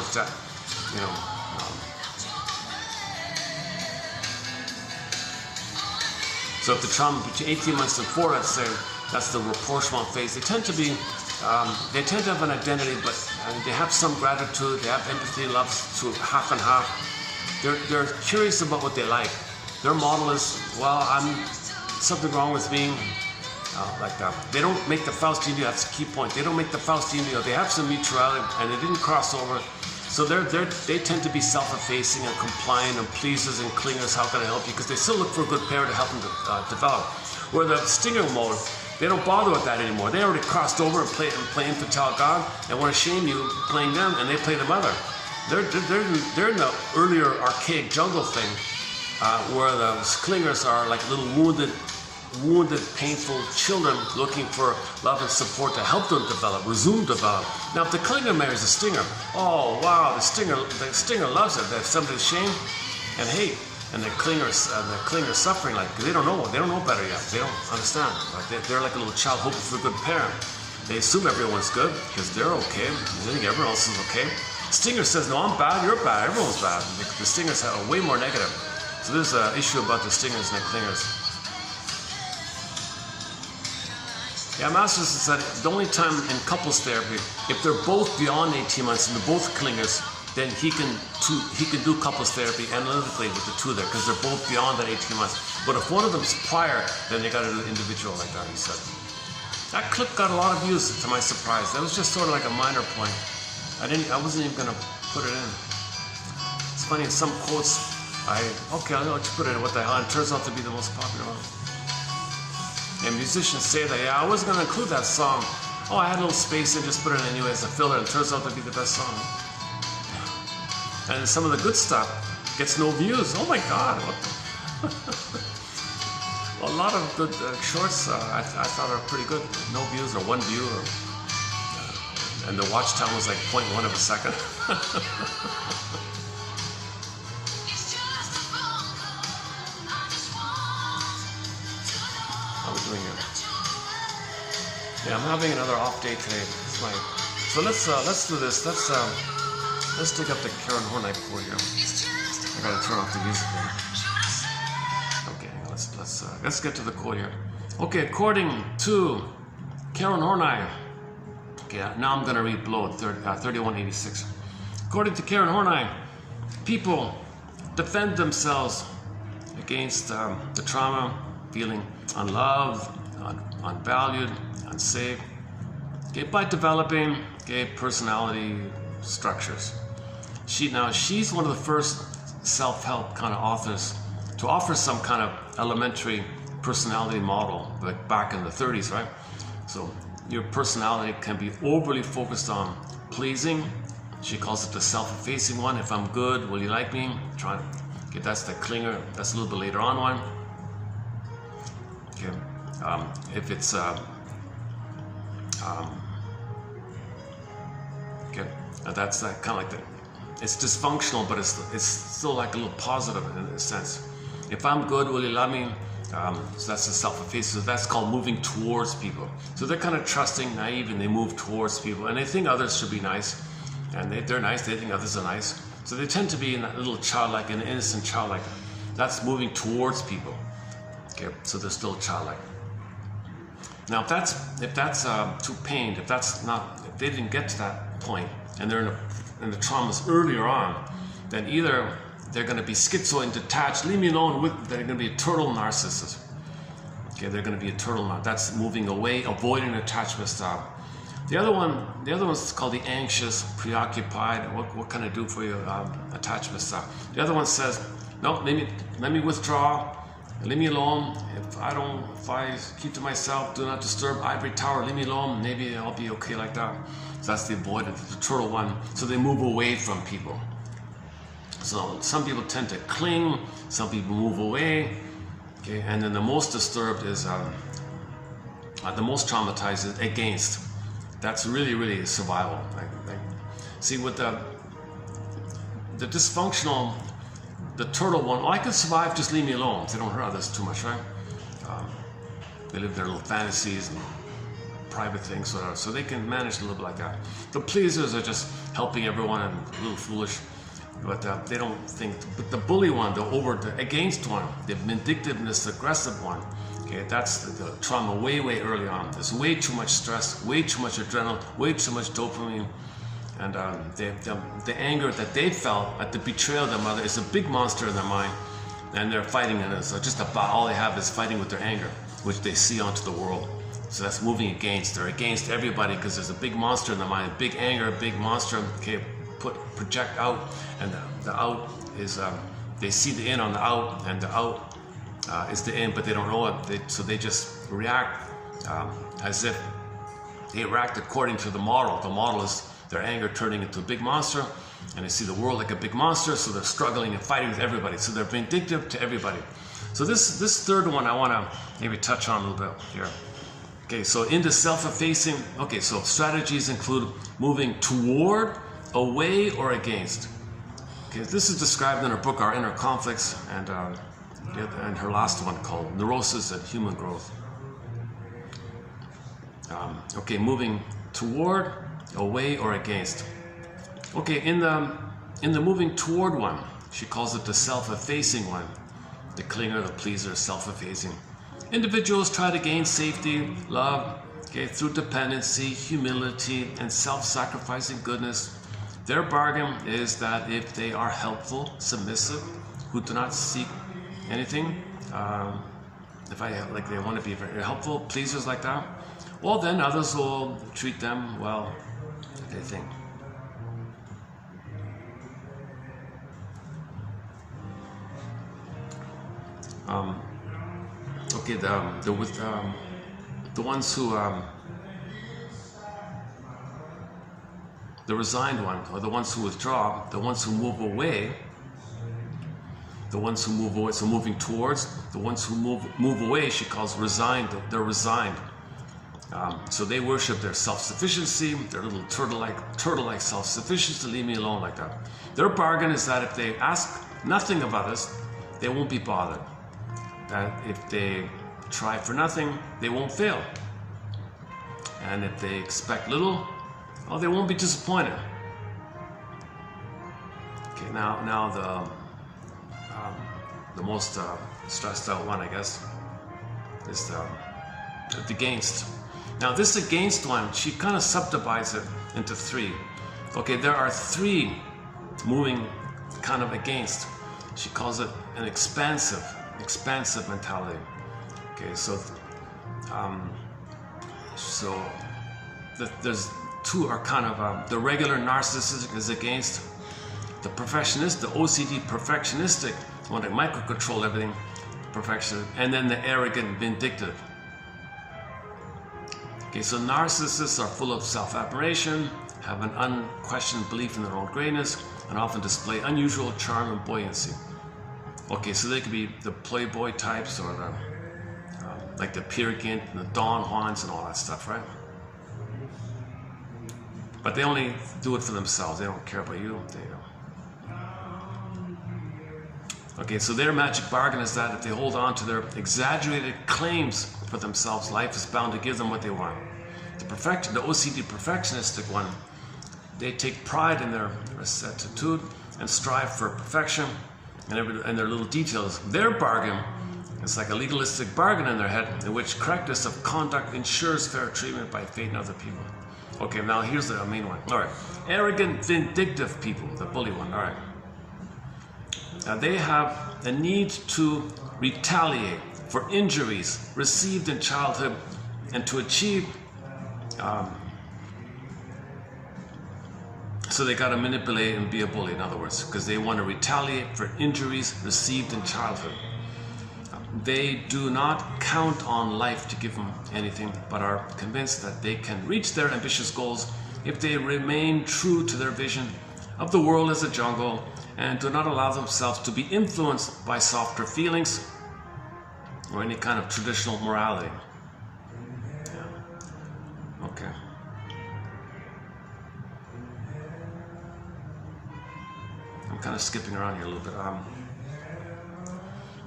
So if the trauma between 18 months and 4, let's say, that's the rapprochement phase. They tend to have an identity, but they have some gratitude, they have empathy, love to half and half. They're curious about what they like. Their model is, well, something wrong with me, like that. They don't make the Faustian deal, that's the key point. They don't make the Faustian deal. They have some mutuality, and they didn't cross over. So they tend to be self-effacing and compliant and pleasers and clingers. How can I help you? Because they still look for a good parent to help them develop. Where the stinger mode, they don't bother with that anymore. They already crossed over and play infantile God and want to shame you playing them, and they play the mother. They're in the earlier archaic jungle thing, where the clingers are like little wounded, painful children looking for love and support to help them resume develop. Now, if the clinger marries a stinger, oh wow, the stinger loves it. They have somebody to shame, and hey, And the clingers suffering, like they don't know better yet. They don't understand. Like they're like a little child hoping for a good parent. They assume everyone's good because they're okay. They think everyone else is okay. Stinger says, no, I'm bad, you're bad, everyone's bad. The stingers are way more negative. So there's an issue about the stingers and the clingers. Yeah, Masters said the only time in couples therapy, if they're both beyond 18 months and they're both clingers, then he can do couples therapy analytically with the two there because they're both beyond that 18 months. But if one of them's prior, then they got to do individual like that, he said. That clip got a lot of views, to my surprise. That was just sort of like a minor point. I wasn't even gonna put it in. It's funny, in some quotes, I'll let you put it in, what the hell, and it turns out to be the most popular one. And musicians say that, yeah, I wasn't gonna include that song. Oh, I had a little space and just put it in anyway as a filler, and it turns out to be the best song. And some of the good stuff gets no views. Oh my God, what the? A lot of good shorts I thought are pretty good. No views or one view. And the watch time was like 0.1 of a second. How are we doing here? Yeah, I'm having another off day today. So let's do this. Let's dig up the Karen Horney quote here. I gotta turn off the music here. Okay, let's get to the quote here. Okay, according to Karen Horney. Okay, now I'm gonna read below 3186. According to Karen Horney, people defend themselves against the trauma, feeling unloved, unvalued, unsafe, okay, by developing personality structures. She's one of the first self-help kind of authors to offer some kind of elementary personality model, like back in the 30s, right? So your personality can be overly focused on pleasing. She calls it the self-effacing one. If I'm good, will you like me? Okay, that's the clinger. That's a little bit later on one. Okay, if it's okay, that's kind of like the. It's dysfunctional, but it's still like a little positive in a sense. If I'm good, will you love me? So that's the self-effacing. So that's called moving towards people. So they're kind of trusting, naive, and they move towards people, and they think others should be nice, and they're nice. They think others are nice. So they tend to be in that little childlike, an innocent childlike. That's moving towards people. Okay, so they're still childlike. Now, if that's too pained, if they didn't get to that point, and they're in the traumas earlier on, then either they're going to be schizo and detached, leave me alone, they're going to be a total narcissist. Okay, they're going to be a total narcissist. That's moving away, avoiding attachment style. The other one's called the anxious, preoccupied. What can I do for you? Attachment style. The other one says, no, let me withdraw, leave me alone. If I keep to myself, do not disturb, ivory tower, leave me alone. Maybe I'll be okay like that. So that's the avoidant, the turtle one. So they move away from people. So some people tend to cling, some people move away. Okay, and then the most disturbed is, the most traumatized is against. That's really survival. See, with the dysfunctional, the turtle one, I can survive, just leave me alone. They don't hurt others too much, right? They live their little fantasies and private things, whatever. So they can manage a little bit like that. The pleasers are just helping everyone and a little foolish, but they don't think. But the bully one, the against one, the vindictiveness, aggressive one, okay, that's the trauma way early on. There's way too much stress, way too much adrenaline, way too much dopamine. And the anger that they felt at the betrayal of their mother is a big monster in their mind, and they're fighting in it. So just about all they have is fighting with their anger, which they see onto the world. So that's moving against. They're against everybody because there's a big monster in their mind, big anger, big monster. Okay, project out, and the out is they see the in on the out, and the out is the in, but they don't know it. So they just react as if they react according to the model. The model is their anger turning into a big monster, and they see the world like a big monster, so they're struggling and fighting with everybody. So they're vindictive to everybody. So this third one I want to maybe touch on a little bit here. Okay, so into self-effacing, okay, so strategies include moving toward, away, or against. Okay, this is described in her book, Our Inner Conflicts, and her last one called Neurosis and Human Growth. Okay, moving toward, away, or against. Okay, in the moving toward one, she calls it the self-effacing one. The clinger, the pleaser, self-effacing. Individuals try to gain safety, love, okay, through dependency, humility, and self-sacrificing goodness. Their bargain is that if they are helpful, submissive, who do not seek anything, they want to be very helpful, pleasers like that, well then others will treat them well, they think. Okay, the ones who the resigned one, or the ones who withdraw, the ones who move away, so moving towards, the ones who move away, she calls resigned. They're resigned. So they worship their self-sufficiency, their little turtle-like self-sufficiency, leave me alone like that. Their bargain is that if they ask nothing of others, they won't be bothered. That if they try for nothing, they won't fail. And if they expect little, well, they won't be disappointed. Okay, now the most stressed out one, I guess, is the against. Now this against one, she kind of subdivides it into three. Okay, there are three moving kind of against. She calls it an expansive mentality. Okay, there's two are kind of the regular narcissistic is against, the perfectionist, the OCD perfectionistic, want to microcontrol everything, perfection, and then the arrogant-vindictive. Okay, so narcissists are full of self-admiration, have an unquestioned belief in their own greatness, and often display unusual charm and buoyancy. Okay, so they could be the playboy types, or the like the Peer Gynt and the Don Juans and all that stuff, right? But they only do it for themselves. They don't care about you. Okay, so their magic bargain is that if they hold on to their exaggerated claims for themselves, life is bound to give them what they want. The OCD perfectionistic one, they take pride in their rectitude and strive for perfection and their little details. Their bargain is like a legalistic bargain in their head, in which correctness of conduct ensures fair treatment by fate and other people. Okay, now here's the main one. All right, arrogant, vindictive people, the bully one. All right. They have a need to retaliate for injuries received in childhood and to achieve. So they got to manipulate and be a bully, in other words, because they want to retaliate for injuries received in childhood. They do not count on life to give them anything, but are convinced that they can reach their ambitious goals if they remain true to their vision of the world as a jungle and do not allow themselves to be influenced by softer feelings or any kind of traditional morality. Yeah. Okay. I'm kind of skipping around here a little bit.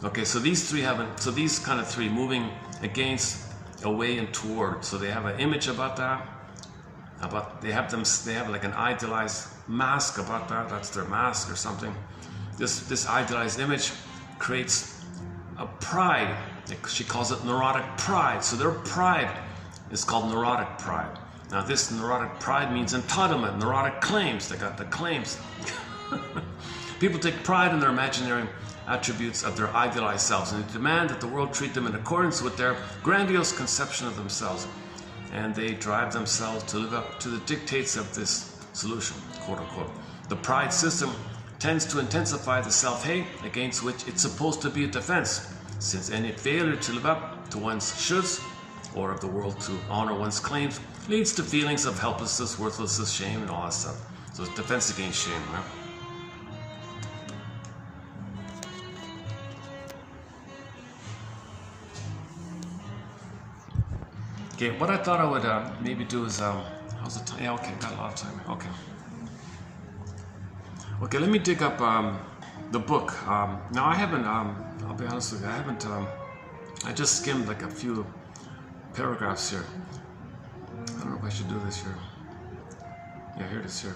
Okay, so these kind of three moving against, away, and toward. So they have an image about that. They have like an idealized mask about that. That's their mask or something. This idealized image creates a pride. She calls it neurotic pride. So their pride is called neurotic pride. Now this neurotic pride means entitlement, neurotic claims. They got the claims. People take pride in their imaginary attributes of their idealized selves, and they demand that the world treat them in accordance with their grandiose conception of themselves. And they drive themselves to live up to the dictates of this solution, quote unquote. The pride system tends to intensify the self-hate against which it's supposed to be a defense, since any failure to live up to one's shoulds, or of the world to honor one's claims, leads to feelings of helplessness, worthlessness, shame, and all that stuff. So it's defense against shame, right? Okay, what I thought I would maybe do is, how's the time? Yeah, okay, got a lot of time. Okay. Okay, let me dig up the book. Now I haven't, I'll be honest with you, I just skimmed like a few paragraphs here. I don't know if I should do this here. Yeah, here it is here.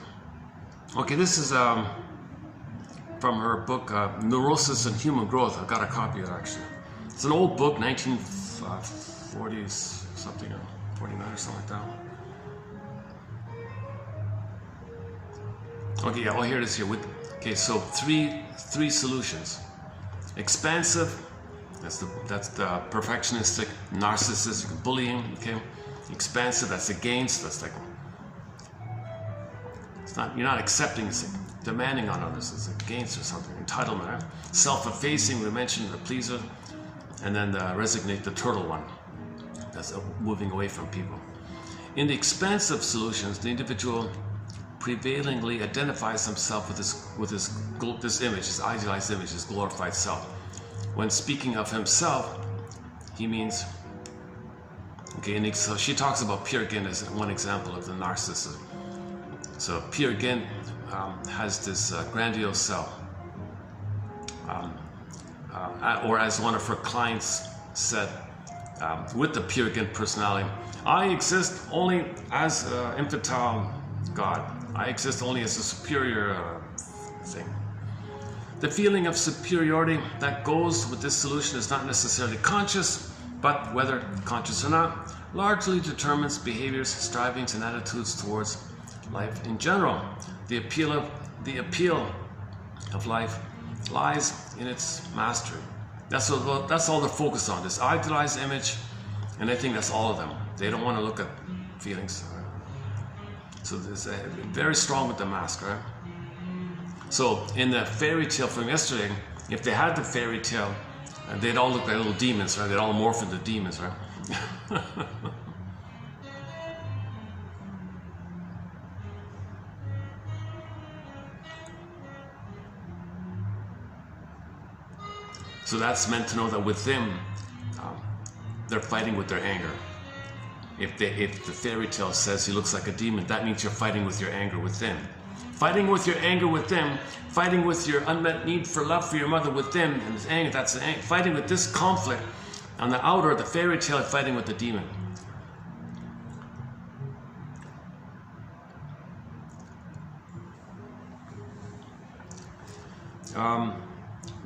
Okay, this is from her book, Neurosis and Human Growth. I got a copy of it actually. It's an old book, 1940s something, or 49 or something like that. Okay, yeah, well here it is here. Okay, so three solutions. Expansive, that's the perfectionistic, narcissistic, bullying. Okay, expansive, that's against. That's like you're not accepting, it's like demanding on others. It's against or something. Entitlement. Right? Self-effacing, we mentioned, the pleaser, and then the resignate, the turtle one. That's moving away from people. In the expansive solutions, the individual prevailingly identifies himself with this image, his idealized image, his glorified self. When speaking of himself, he means, okay, and so she talks about Peer Gynt as one example of the narcissist. So Peer Gynt has this grandiose self, or as one of her clients said, with the Peer Gynt personality, I exist only as infantile God. I exist only as a superior thing. The feeling of superiority that goes with this solution is not necessarily conscious, but whether conscious or not, largely determines behaviors, strivings, and attitudes towards life in general. The appeal of life lies in its mastery. That's all they're focused on, this idealized image, and I think that's all of them. They don't want to look at feelings. So there's very strong with the mask, right? So in the fairy tale from yesterday, if they had the fairy tale, they'd all look like little demons, right? They'd all morph into demons, right? So that's meant to know that with them, they're fighting with their anger. If the fairy tale says he looks like a demon, that means you're fighting with your anger with them. Fighting with your anger with them, fighting with your unmet need for love for your mother with them, and this anger, that's the anger. Fighting with this conflict on the outer, the fairy tale, fighting with the demon.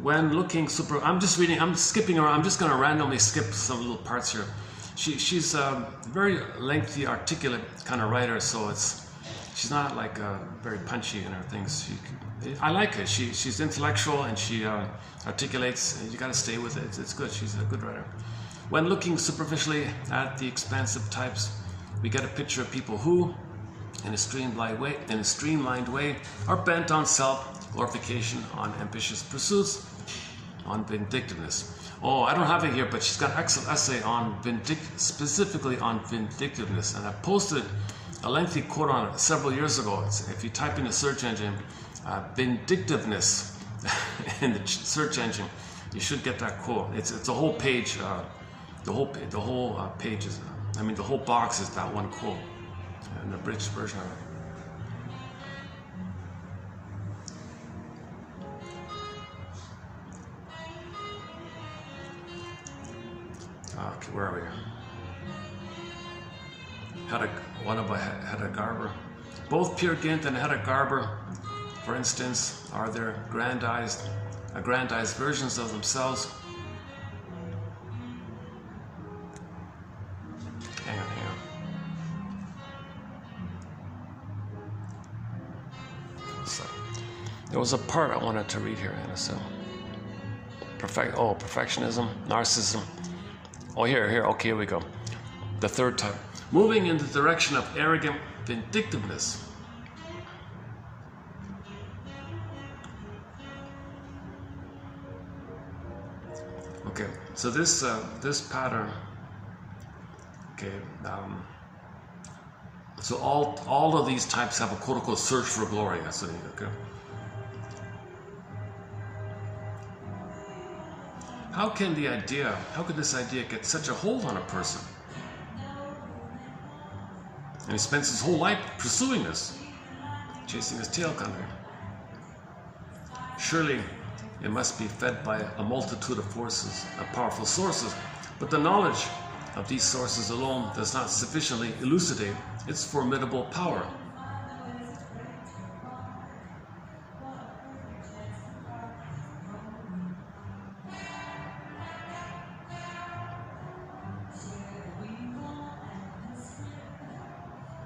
When looking I'm skipping around, I'm just going to randomly skip some little parts here. She's a very lengthy, articulate kind of writer, so she's not like very punchy in her things. I like her. She's intellectual and she articulates, and you got to stay with it. It's good. She's a good writer. When looking superficially at the expansive types, we get a picture of people who, in a streamlined way, are bent on self-glorification, on ambitious pursuits, on vindictiveness. Oh, I don't have it here, but she's got an excellent essay on specifically on vindictiveness, and I posted a lengthy quote on it several years ago. If you type in the search engine, vindictiveness in the search engine, you should get that quote. It's a whole page. The whole page is, the whole box is that one quote, in the British version of it. Okay, where are we? Hedda Garber. Both Peer Gynt and Hedda Garber, for instance, are their aggrandized versions of themselves. Hang on. So, there was a part I wanted to read here, so perfectionism, narcissism. Oh, here, okay, here we go. The third type. Moving in the direction of arrogant vindictiveness. Okay, so this pattern, okay, so all of these types have a quote-unquote search for glory, okay? How could this idea get such a hold on a person? And he spends his whole life pursuing this, chasing his tail kind of. Surely it must be fed by a multitude of forces, of powerful sources, but the knowledge of these sources alone does not sufficiently elucidate its formidable power.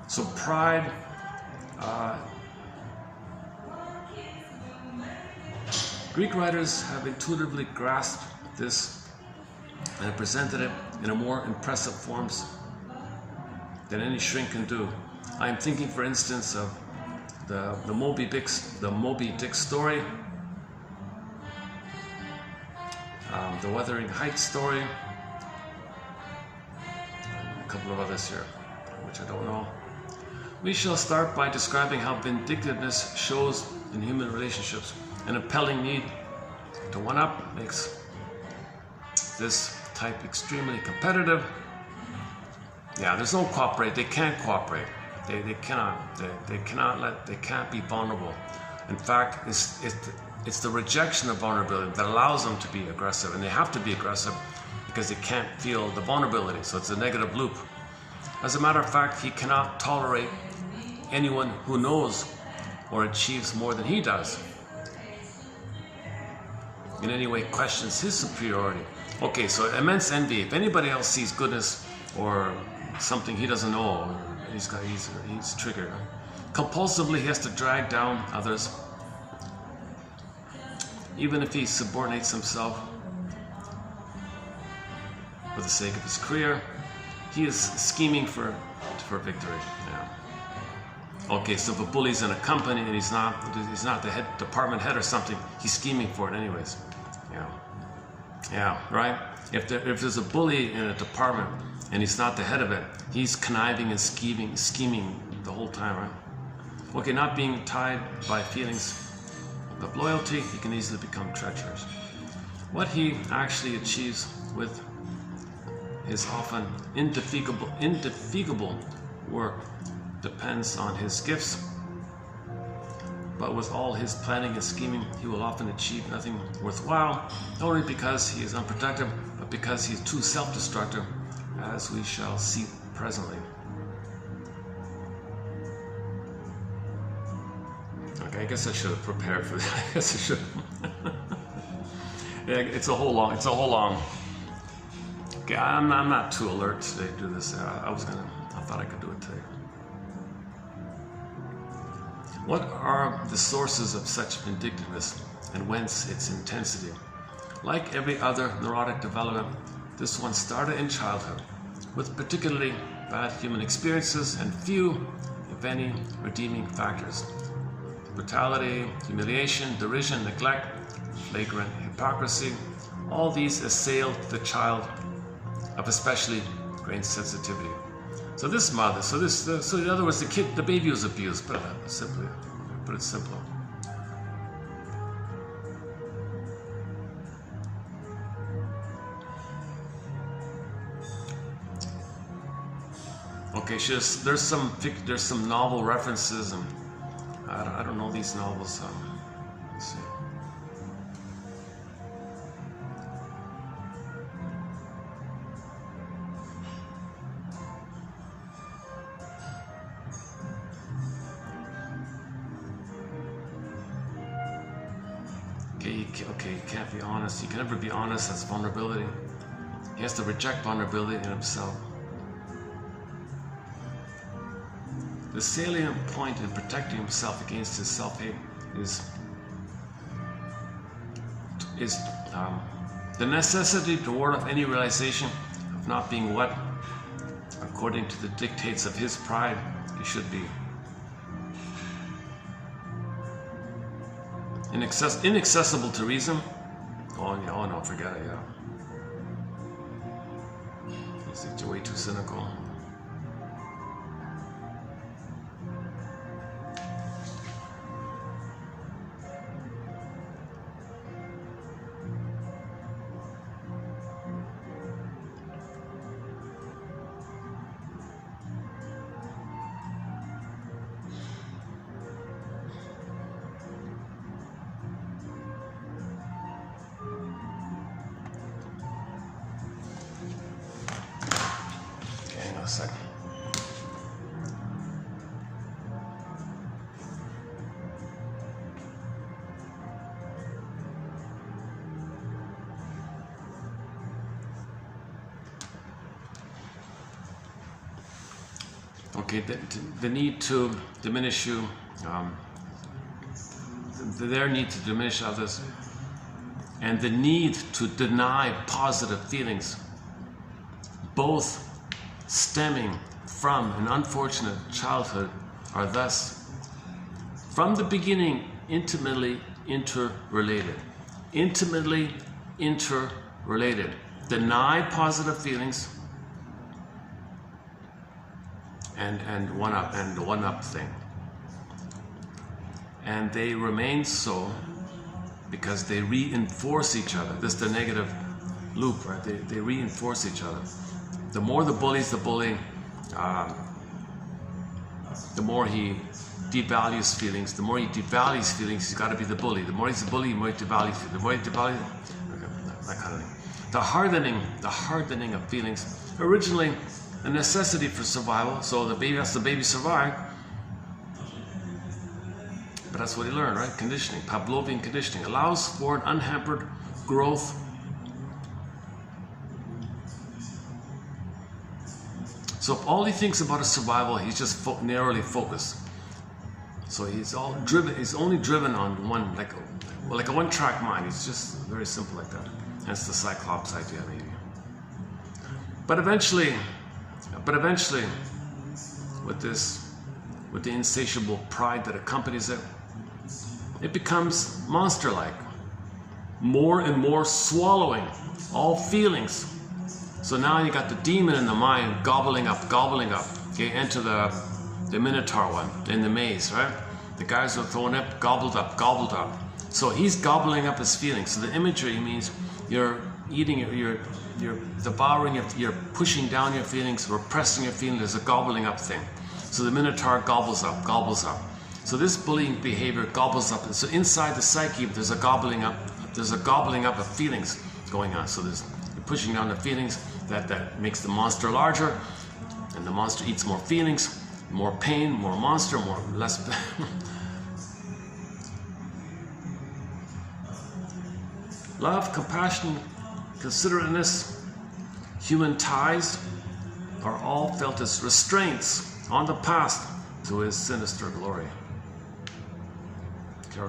So pride, Greek writers have intuitively grasped this and presented it in a more impressive forms than any shrink can do. I am thinking, for instance, of the Moby Dick story, the Wuthering Heights story, and a couple of others here, which I don't know. We shall start by describing how vindictiveness shows in human relationships. An impelling need to one-up makes this type extremely competitive. Yeah, there's no cooperate. They can't cooperate. They can't be vulnerable. In fact, it's the rejection of vulnerability that allows them to be aggressive, and they have to be aggressive because they can't feel the vulnerability. So it's a negative loop. As a matter of fact, he cannot tolerate anyone who knows or achieves more than he does, in any way questions his superiority. Okay, so immense envy. If anybody else sees goodness or something he doesn't know, he's triggered. Compulsively, he has to drag down others, even if he subordinates himself for the sake of his career. He is scheming for victory. Yeah. Okay, so if a bully's in a company and he's not the department head or something, he's scheming for it anyways. Yeah, right? If there's a bully in a department and he's not the head of it, he's conniving and scheming the whole time, right? Okay, not being tied by feelings of loyalty, he can easily become treacherous. What he actually achieves with his often indefatigable work depends on his gifts, but with all his planning and scheming, he will often achieve nothing worthwhile, not only because he is unproductive, but because he is too self-destructive, as we shall see presently. Okay, I guess I should have prepared for that. I guess I should. Yeah, it's a whole long. Okay, I'm not too alert today to do this. I thought I could do it today. What are the sources of such vindictiveness, and whence its intensity? Like every other neurotic development, this one started in childhood, with particularly bad human experiences and few, if any, redeeming factors. Brutality, humiliation, derision, neglect, flagrant hypocrisy, all these assail the child of especially great sensitivity. So this mother, so in other words, the baby was abused. Put it simply. Okay, there's some novel references, and I don't know these novels. Let's see. Okay, he can't be honest. He can never be honest. That's vulnerability. He has to reject vulnerability in himself. The salient point in protecting himself against his self-hate is the necessity to ward off any realization of not being what, according to the dictates of his pride, he should be. Inaccessible to reason. Oh no, forget it. Yeah, it's way too cynical. Okay, the need to diminish you, their need to diminish others, and the need to deny positive feelings, both stemming from an unfortunate childhood, are thus, from the beginning, intimately interrelated. Intimately interrelated. Deny positive feelings and one up thing. And they remain so because they reinforce each other. This is the negative loop, right? They reinforce each other. The more the bully's the bully, the more he devalues feelings. The more he devalues feelings, he's got to be the bully. The more he's the bully, the more he devalues feelings. The more he devalues, that kind of thing. The hardening of feelings. Originally a necessity for survival, so the baby survived. But that's what he learned, right? Conditioning, Pavlovian conditioning, allows for an unhampered growth. So if all he thinks about is survival, he's just narrowly focused. So he's only driven on one, like a one-track mind. He's just very simple like that. Hence the Cyclops idea, maybe. But eventually, with the insatiable pride that accompanies it, it becomes monster-like, more and more swallowing all feelings. So now you got the demon in the mind gobbling up. Okay, enter the Minotaur one in the maze, right? The guys are throwing up, gobbled up. So he's gobbling up his feelings. So the imagery means you're eating, you're devouring, you're pushing down your feelings, repressing your feelings. There's a gobbling up thing. So the Minotaur gobbles up. So this bullying behavior gobbles up. So inside the psyche, there's a gobbling up of feelings going on. So you're pushing down the feelings that makes the monster larger, and the monster eats more feelings, more pain, more monster, less. Love, compassion, considerateness, human ties are all felt as restraints on the path to his sinister glory. Okay,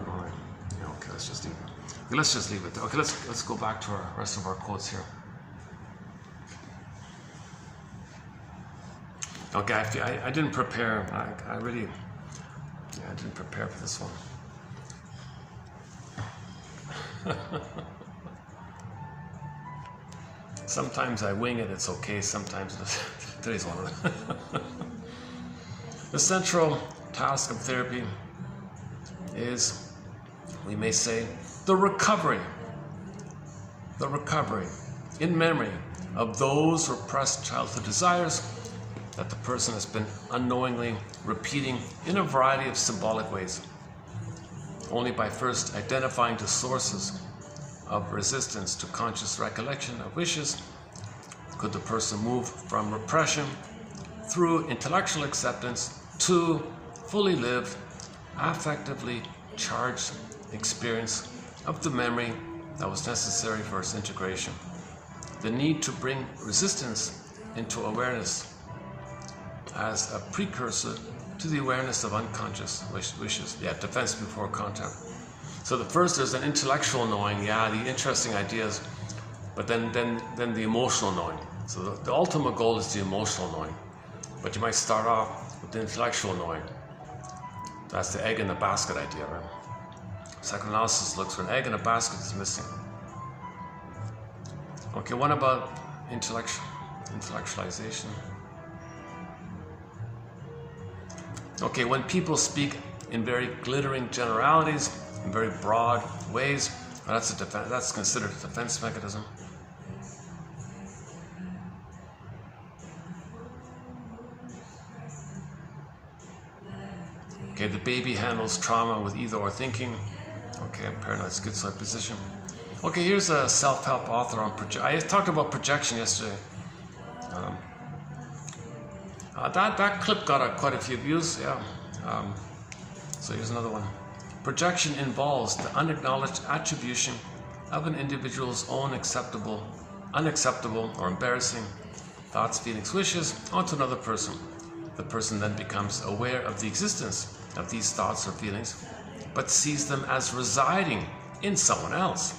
let's just leave it. Okay, let's just leave it. Okay, let's go back to our rest of our quotes here. Okay, I didn't prepare. I didn't prepare for this one. Sometimes I wing it, it's okay. Sometimes today's one of them. The central task of therapy is, we may say, the recovery in memory of those repressed childhood desires that the person has been unknowingly repeating in a variety of symbolic ways. Only by first identifying the sources of resistance to conscious recollection of wishes could the person move from repression through intellectual acceptance to fully lived, affectively charged experience of the memory that was necessary for its integration. The need to bring resistance into awareness as a precursor to the awareness of unconscious wishes. Yeah, defense before contact. So the first is an intellectual knowing, the interesting ideas, but then the emotional knowing. So the ultimate goal is the emotional knowing. But you might start off with the intellectual knowing. That's the egg in the basket idea, right? Psychoanalysis looks for an egg in a basket is missing. Okay, what about intellectualization? Okay, when people speak in very glittering generalities, in very broad ways, that's considered a defense mechanism. Okay, the baby handles trauma with either-or thinking. Okay, paranoid schizoid position. Okay, here's a self-help author on projection. I talked about projection yesterday. That clip got quite a few views, yeah. So here's another one. Projection involves the unacknowledged attribution of an individual's own unacceptable or embarrassing thoughts, feelings, wishes onto another person. The person then becomes aware of the existence of these thoughts or feelings, but sees them as residing in someone else,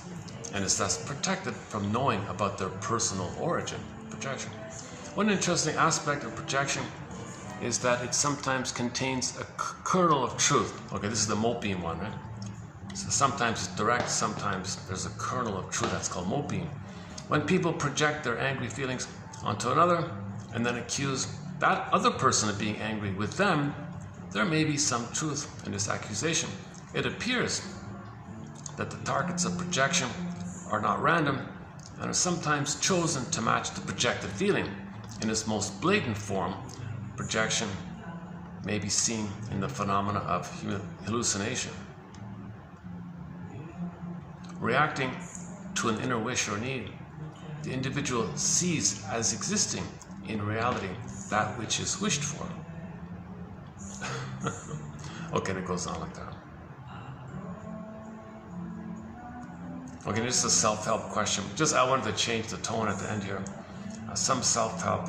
and is thus protected from knowing about their personal origin, projection. One interesting aspect of projection is that it sometimes contains a kernel of truth. Okay, this is the moping one, right? So sometimes it's direct, sometimes there's a kernel of truth. That's called moping. When people project their angry feelings onto another and then accuse that other person of being angry with them, there may be some truth in this accusation. It appears that the targets of projection are not random and are sometimes chosen to match the projected feeling. In its most blatant form, projection may be seen in the phenomena of hallucination. Reacting to an inner wish or need, the individual sees as existing in reality that which is wished for. Okay, it goes on like that. Okay, this is a self-help question. I wanted to change the tone at the end here. Some self-help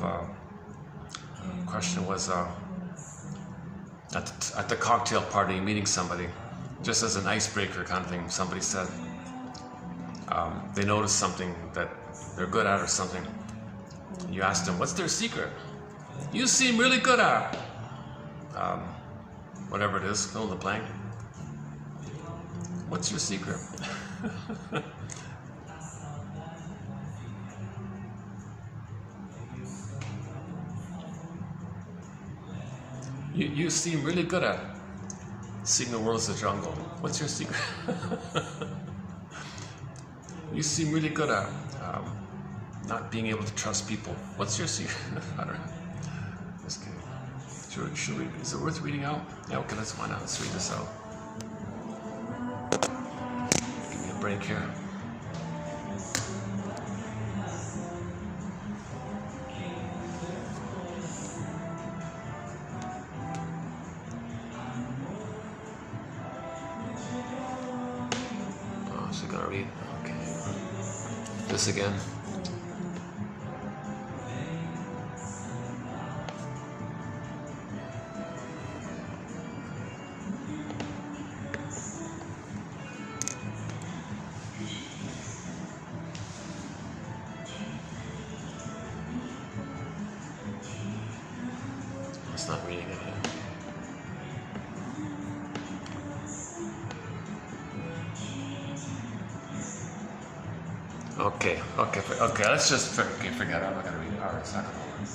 question was at the cocktail party, meeting somebody, just as an icebreaker kind of thing. Somebody said they noticed something that they're good at or something. You asked them, what's their secret? You seem really good at whatever it is, fill in the blank. What's your secret? You seem really good at seeing the world as a jungle. What's your secret? You seem really good at not being able to trust people. What's your secret? I don't know. Just kidding. Should we? Is it worth reading out? Yeah, okay, let's find out. Let's read this out. Give me a break here. Oh, so gonna read. Okay. This again. It's not reading it yet. Okay, let's just forget it. I'm not gonna read it. Alright, it's not gonna work.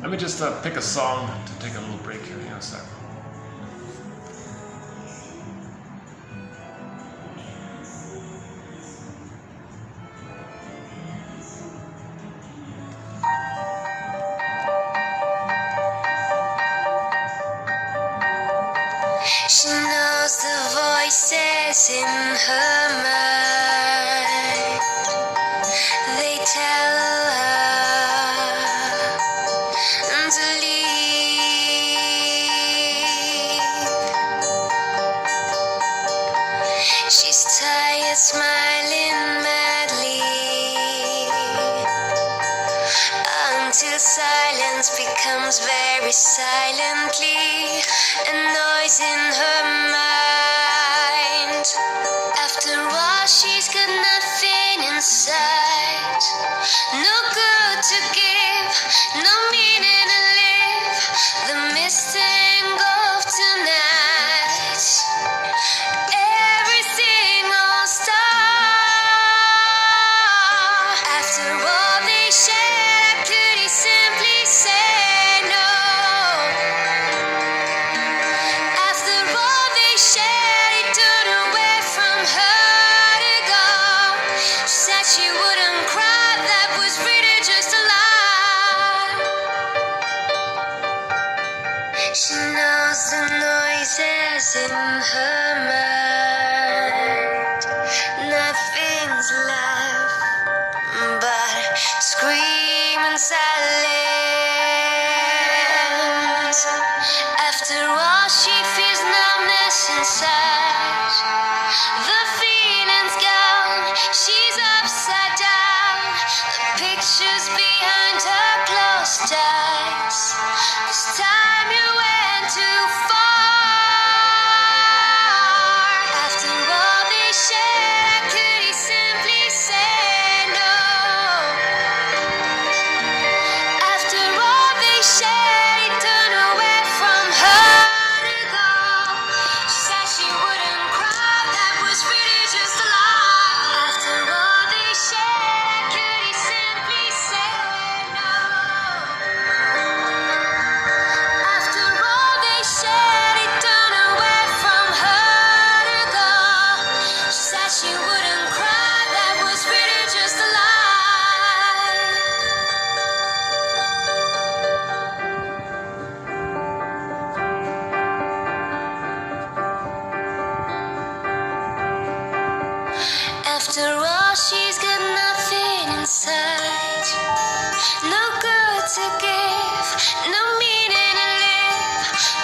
Let me just pick a song to take a little break here. Hang on a sec. She knows the voices in her mind. They tell her to leave. She's tired, smiling madly, until silence becomes very silently a noise in her mind. After all, she's got nothing inside, no good to give, no meaning to live. The mist engulfed tonight, everything all star. After all they shared, could he simply say no? After all they shared, he turned away from her to go. She said she wouldn't cry, that was really just a lie. She knows the noises in her mind. Nothing's left but screaming silence. After all, she feels numbness inside. The feeling's gone, she's upside down. The pictures behind her closed eyes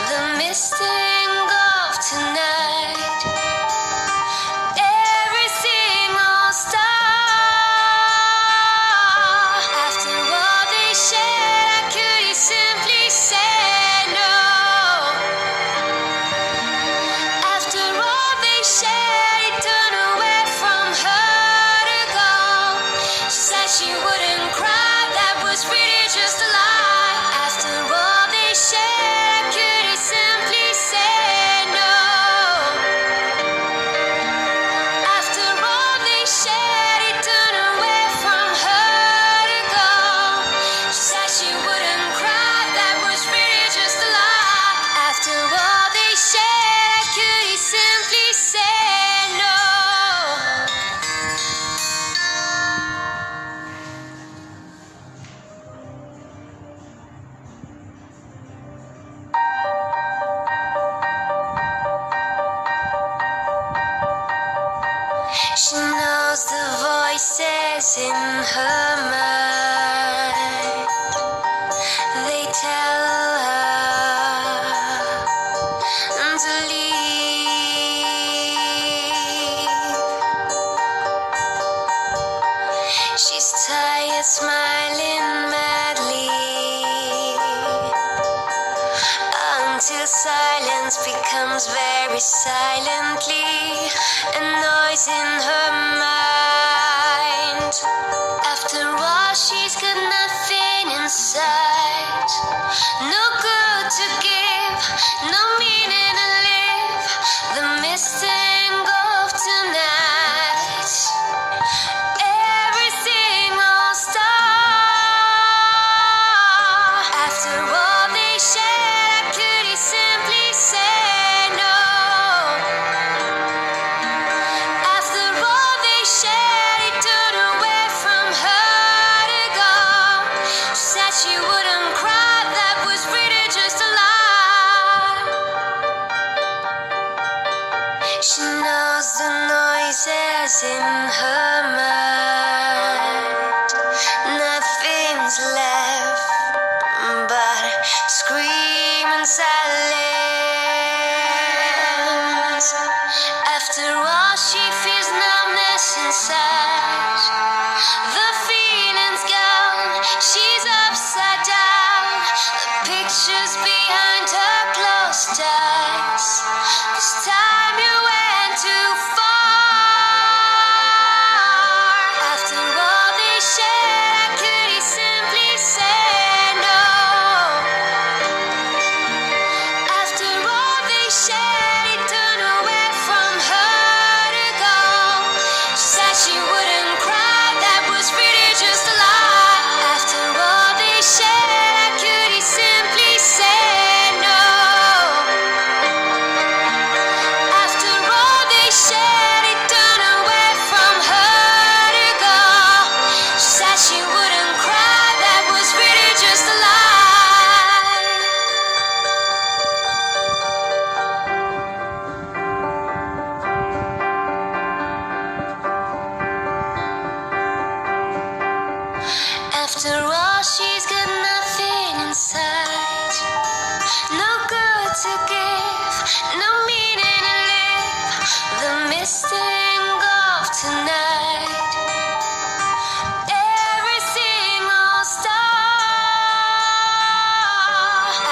the misting of tonight. Every single star. After all they shared, I could he simply say no. After all they shared, he turned away from her to go. She said she wouldn't cry, that was really just a lie. After all they shared, could he simply say no? After all they shared, he turned away from her to go. She said she wouldn't cry, that was really just a lie. After all they shared, could he simply say no? She knows the voices in her mind. They tell her to leave. She's tired, smiling madly, until silence becomes very silently a noise in her mind. After all, she's got nothing inside, no good to give, no meaning to live, the misting of tonight. Every single star. After all they shared, could he simply say no? After all they shared, he turned away from her to go. She said she wouldn't cry, that was really just a lie. She knows the noises in her mind. Nothing's left but scream and silence. After all, she feels numbness inside. The feeling's gone, she's upside down. The pictures behind her closed eyes. This time you went too far. After all they shared, could he simply say no? After all they shared, he turned away from her to go. She said she wouldn't cry, that was really just a lie. After all they shared, could he simply say no? After all they shared, he turned away from her to go. She said she wouldn't cry, that was really just a lie. After all, she's got nothing inside, no good to give, no meaning to live, the misting of tonight. Every single star.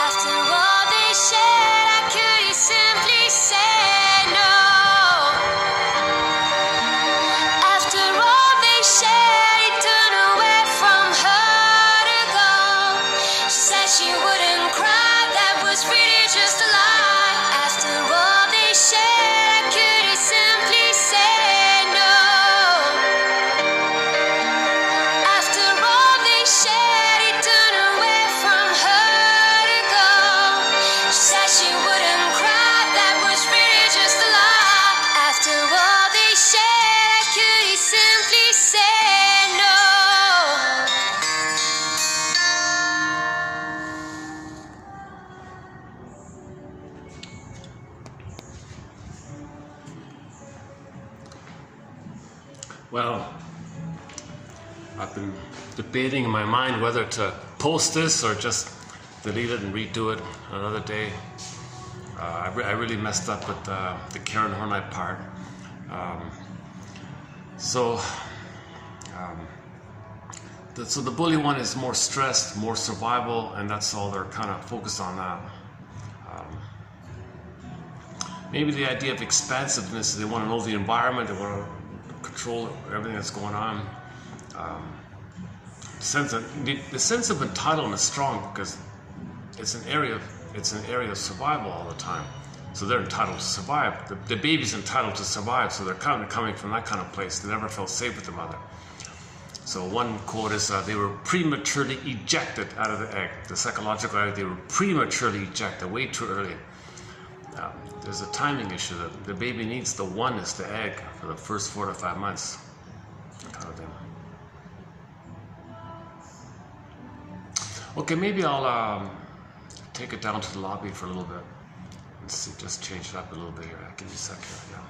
After all they shared, could he simply say no? After all they shared, he turned away from her to go. She said she wouldn't cry, that was really just a lie. After all they shared, could he simply say no? After all they shared, he turned away from her to go. She said she wouldn't cry, that was really just a lie. After all they shared, could he simply say no? Well, I've been debating in my mind whether to post this or just delete it and redo it another day. I really messed up with the Karen Horney part. So the bully one is more stressed, more survival, and that's all they're kind of focused on that. Maybe the idea of expansiveness, they want to know the environment, they want to control everything that's going on. The sense of entitlement is strong because it's an area of survival all the time. So they're entitled to survive. The baby's entitled to survive, so they're kind of coming from that kind of place. They never felt safe with the mother. So one quote is, they were prematurely ejected out of the egg. The psychological egg, they were prematurely ejected, way too early. There's a timing issue. That the baby needs the oneness, the egg, for the first 4 to 5 months. Kind of thing. Okay, maybe I'll take it down to the lobby for a little bit. Let's see, just change it up a little bit here. Give me a second. Yeah.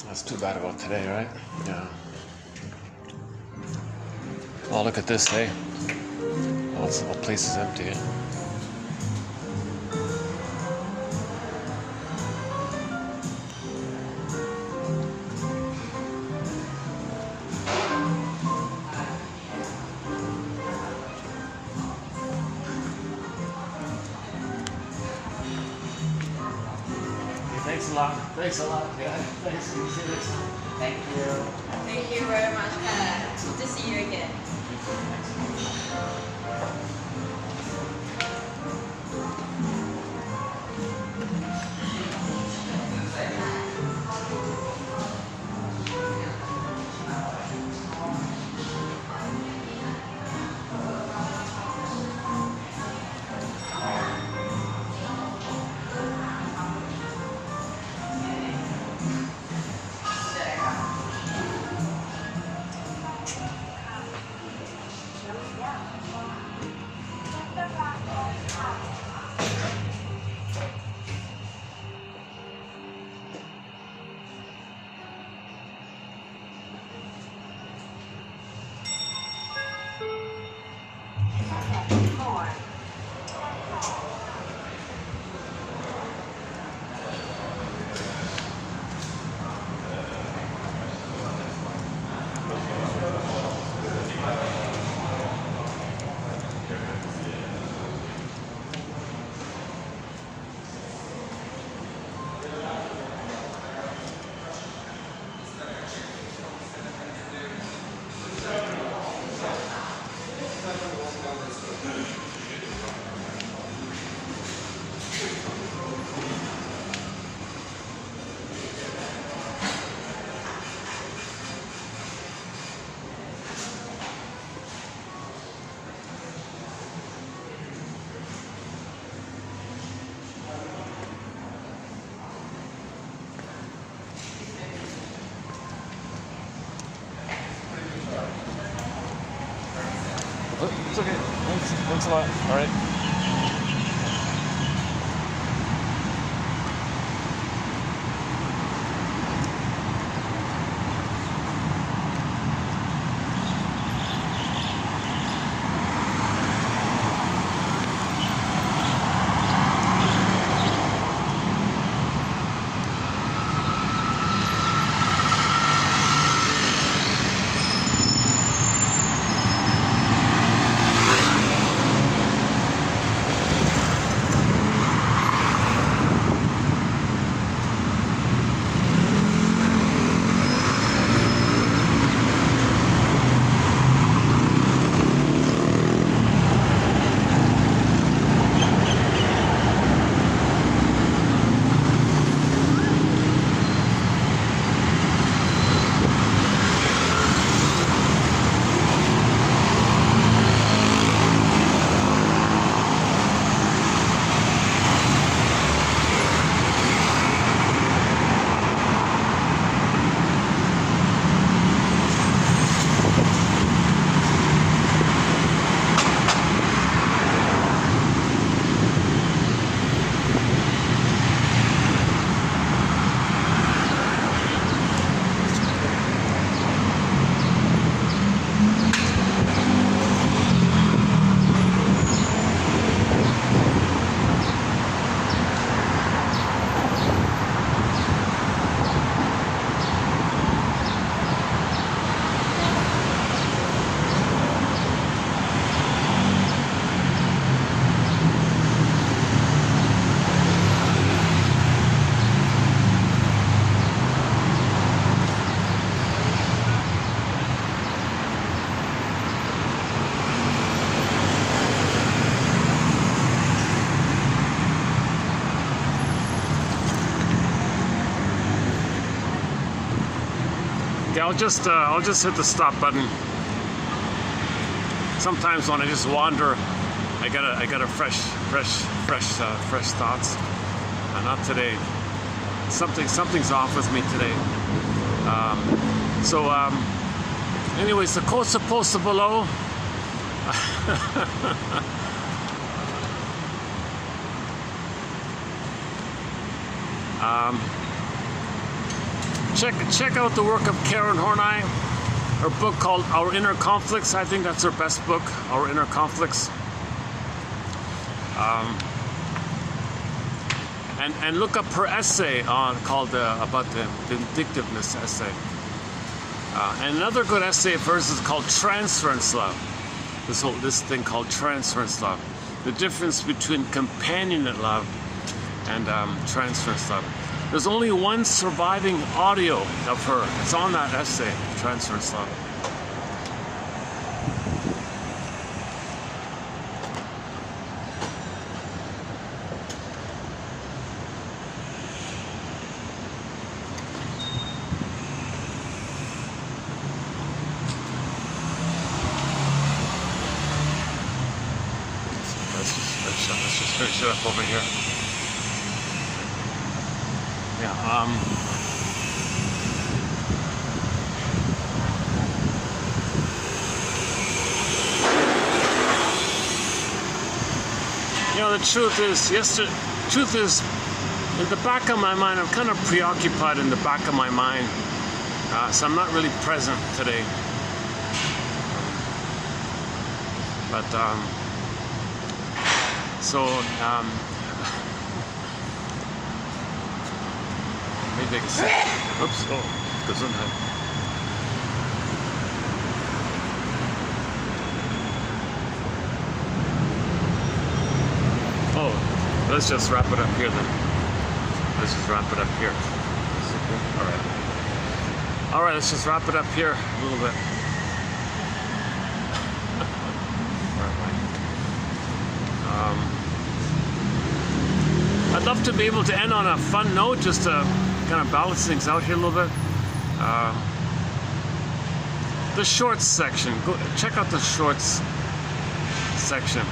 That's too bad about today, right? Yeah. Oh, look at this, eh? Oh, the whole place is empty. Eh? Thanks a lot. Yeah. Thanks. See you next time. Thank you. Thank you very much. Good to see you again. It's okay. Thanks a lot. All right. Okay, I'll just hit the stop button. Sometimes when I just wander, I got a fresh thoughts. Not today. Something's off with me today. Anyways, the quotes are posted below. Check out the work of Karen Horney, her book called Our Inner Conflicts. I think that's her best book, Our Inner Conflicts. And look up her essay called about the vindictiveness essay. And another good essay of hers is called Transference Love. This thing called Transference Love. The difference between companionate love and transference love. There's only one surviving audio of her. It's on that essay, Transference Love. Let's just finish it up over here. Yeah, you know, the truth is, in the back of my mind, I'm kind of preoccupied in the back of my mind, so I'm not really present today. But, maybe I can say, oops, oh, Gesundheit. Oh, let's just wrap it up here then. Let's just wrap it up here. All right, let's just wrap it up here a little bit. I'd love to be able to end on a fun note, just to kind of balance things out here a little bit. The shorts section. Go check out the shorts section.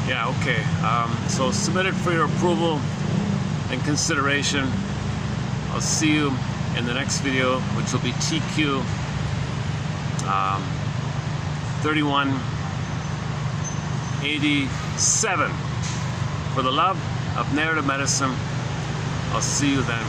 Yeah, okay. So submit it for your approval and consideration. I'll see you in the next video, which will be TQ 3187 for the love of narrative medicine. I'll see you then.